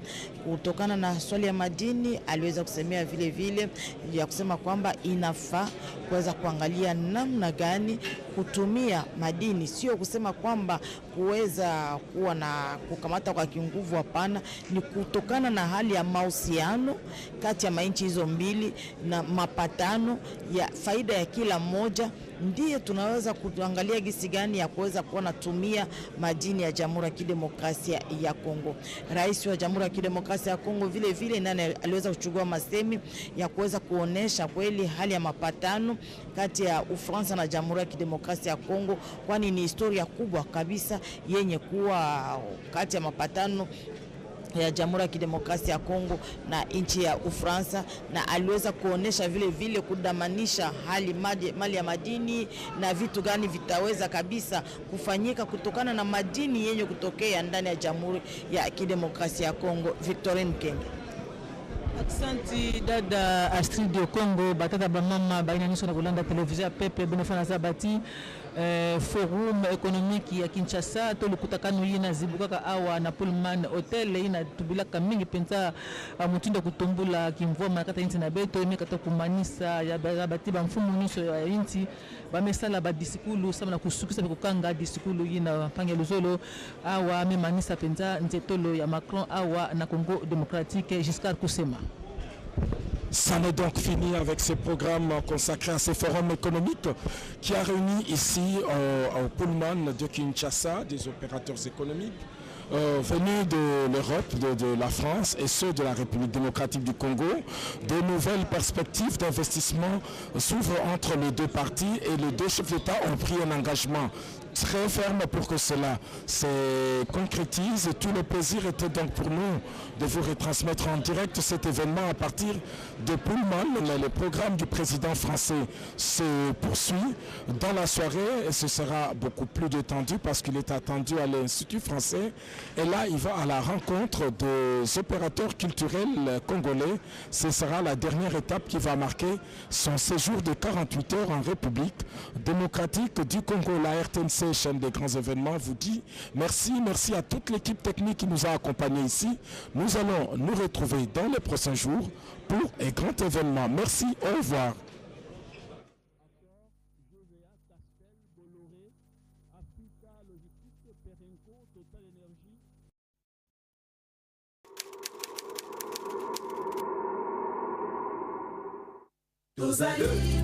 Kutokana na swali ya madini, aliweza kusemea vile vile ya kusema kwamba inafaa kuweza kuangalia namna gani kutumia madini, sio kusema kwamba kuweza kuwa na kukamata kwa kinguvu, hapana, ni kutokana na hali ya mahusiano kati ya nchi hizo mbili na mapatano ya faida ya kila mmoja, ndiye tunaweza kuangalia gisi gani ya kuweza kuona tumia madini ya Jamhuri ya Kidemokrasia ya Kongo. Rais wa Jamhuri ya Kidemokrasia ya Kongo vile vile nani aliweza kuchukua masemi ya kuweza kuonesha kweli hali ya mapatano kati ya Ufaransa na Jamhuri ya Kidemokrasia ya Kongo, kwani ni historia kubwa kabisa yenye kuwa kati ya mapatano ya Jamhuri ya Kidemokrasia ya Kongo na nchi ya Ufaransa, na aliweza kuonesha vile vile kudamanisha hali mali ya madini na vitu gani vitaweza kabisa kufanyika kutokana na madini yenye kutokea ndani ya Jamhuri ya Kidemokrasia ya Kongo. Victorine Kenge. Aksanti dada Astrid de Congo, batata ba mama baina niso na kulanda televizia pepe benefana zabati forum économique ya Kinshasa to lukutakano yina zibukaka awa na Pullman hotel ina tubilaka mingi penza mutindo kutumbula kimvoma kata inti na beto imekata kumanisa ya batiba mfumu niso ya inti bamesala ba disikulu sama na kusukisa kukanga disikulu yina pange luzolo awa memanisa penza nzetolo ya Macron awa na Congo démocratique Giscard Kusema. Ça n'est donc fini avec ce programme consacré à ce forum économique qui a réuni ici au Pullman de Kinshasa des opérateurs économiques venus de l'Europe, de la France et ceux de la République démocratique du Congo. De nouvelles perspectives d'investissement s'ouvrent entre les deux parties et les deux chefs d'État ont pris un engagement très ferme pour que cela se concrétise. Tout le plaisir était donc pour nous de vous retransmettre en direct cet événement à partir de Pullman. Mais le programme du président français se poursuit dans la soirée et ce sera beaucoup plus détendu parce qu'il est attendu à l'Institut français. Et là, il va à la rencontre des opérateurs culturels congolais. Ce sera la dernière étape qui va marquer son séjour de 48 heures en République démocratique du Congo. La RTNC, chaîne des grands événements, vous dit merci à toute l'équipe technique qui nous a accompagnés ici. Nous allons nous retrouver dans les prochains jours pour un grand événement. Merci, au revoir. Tozali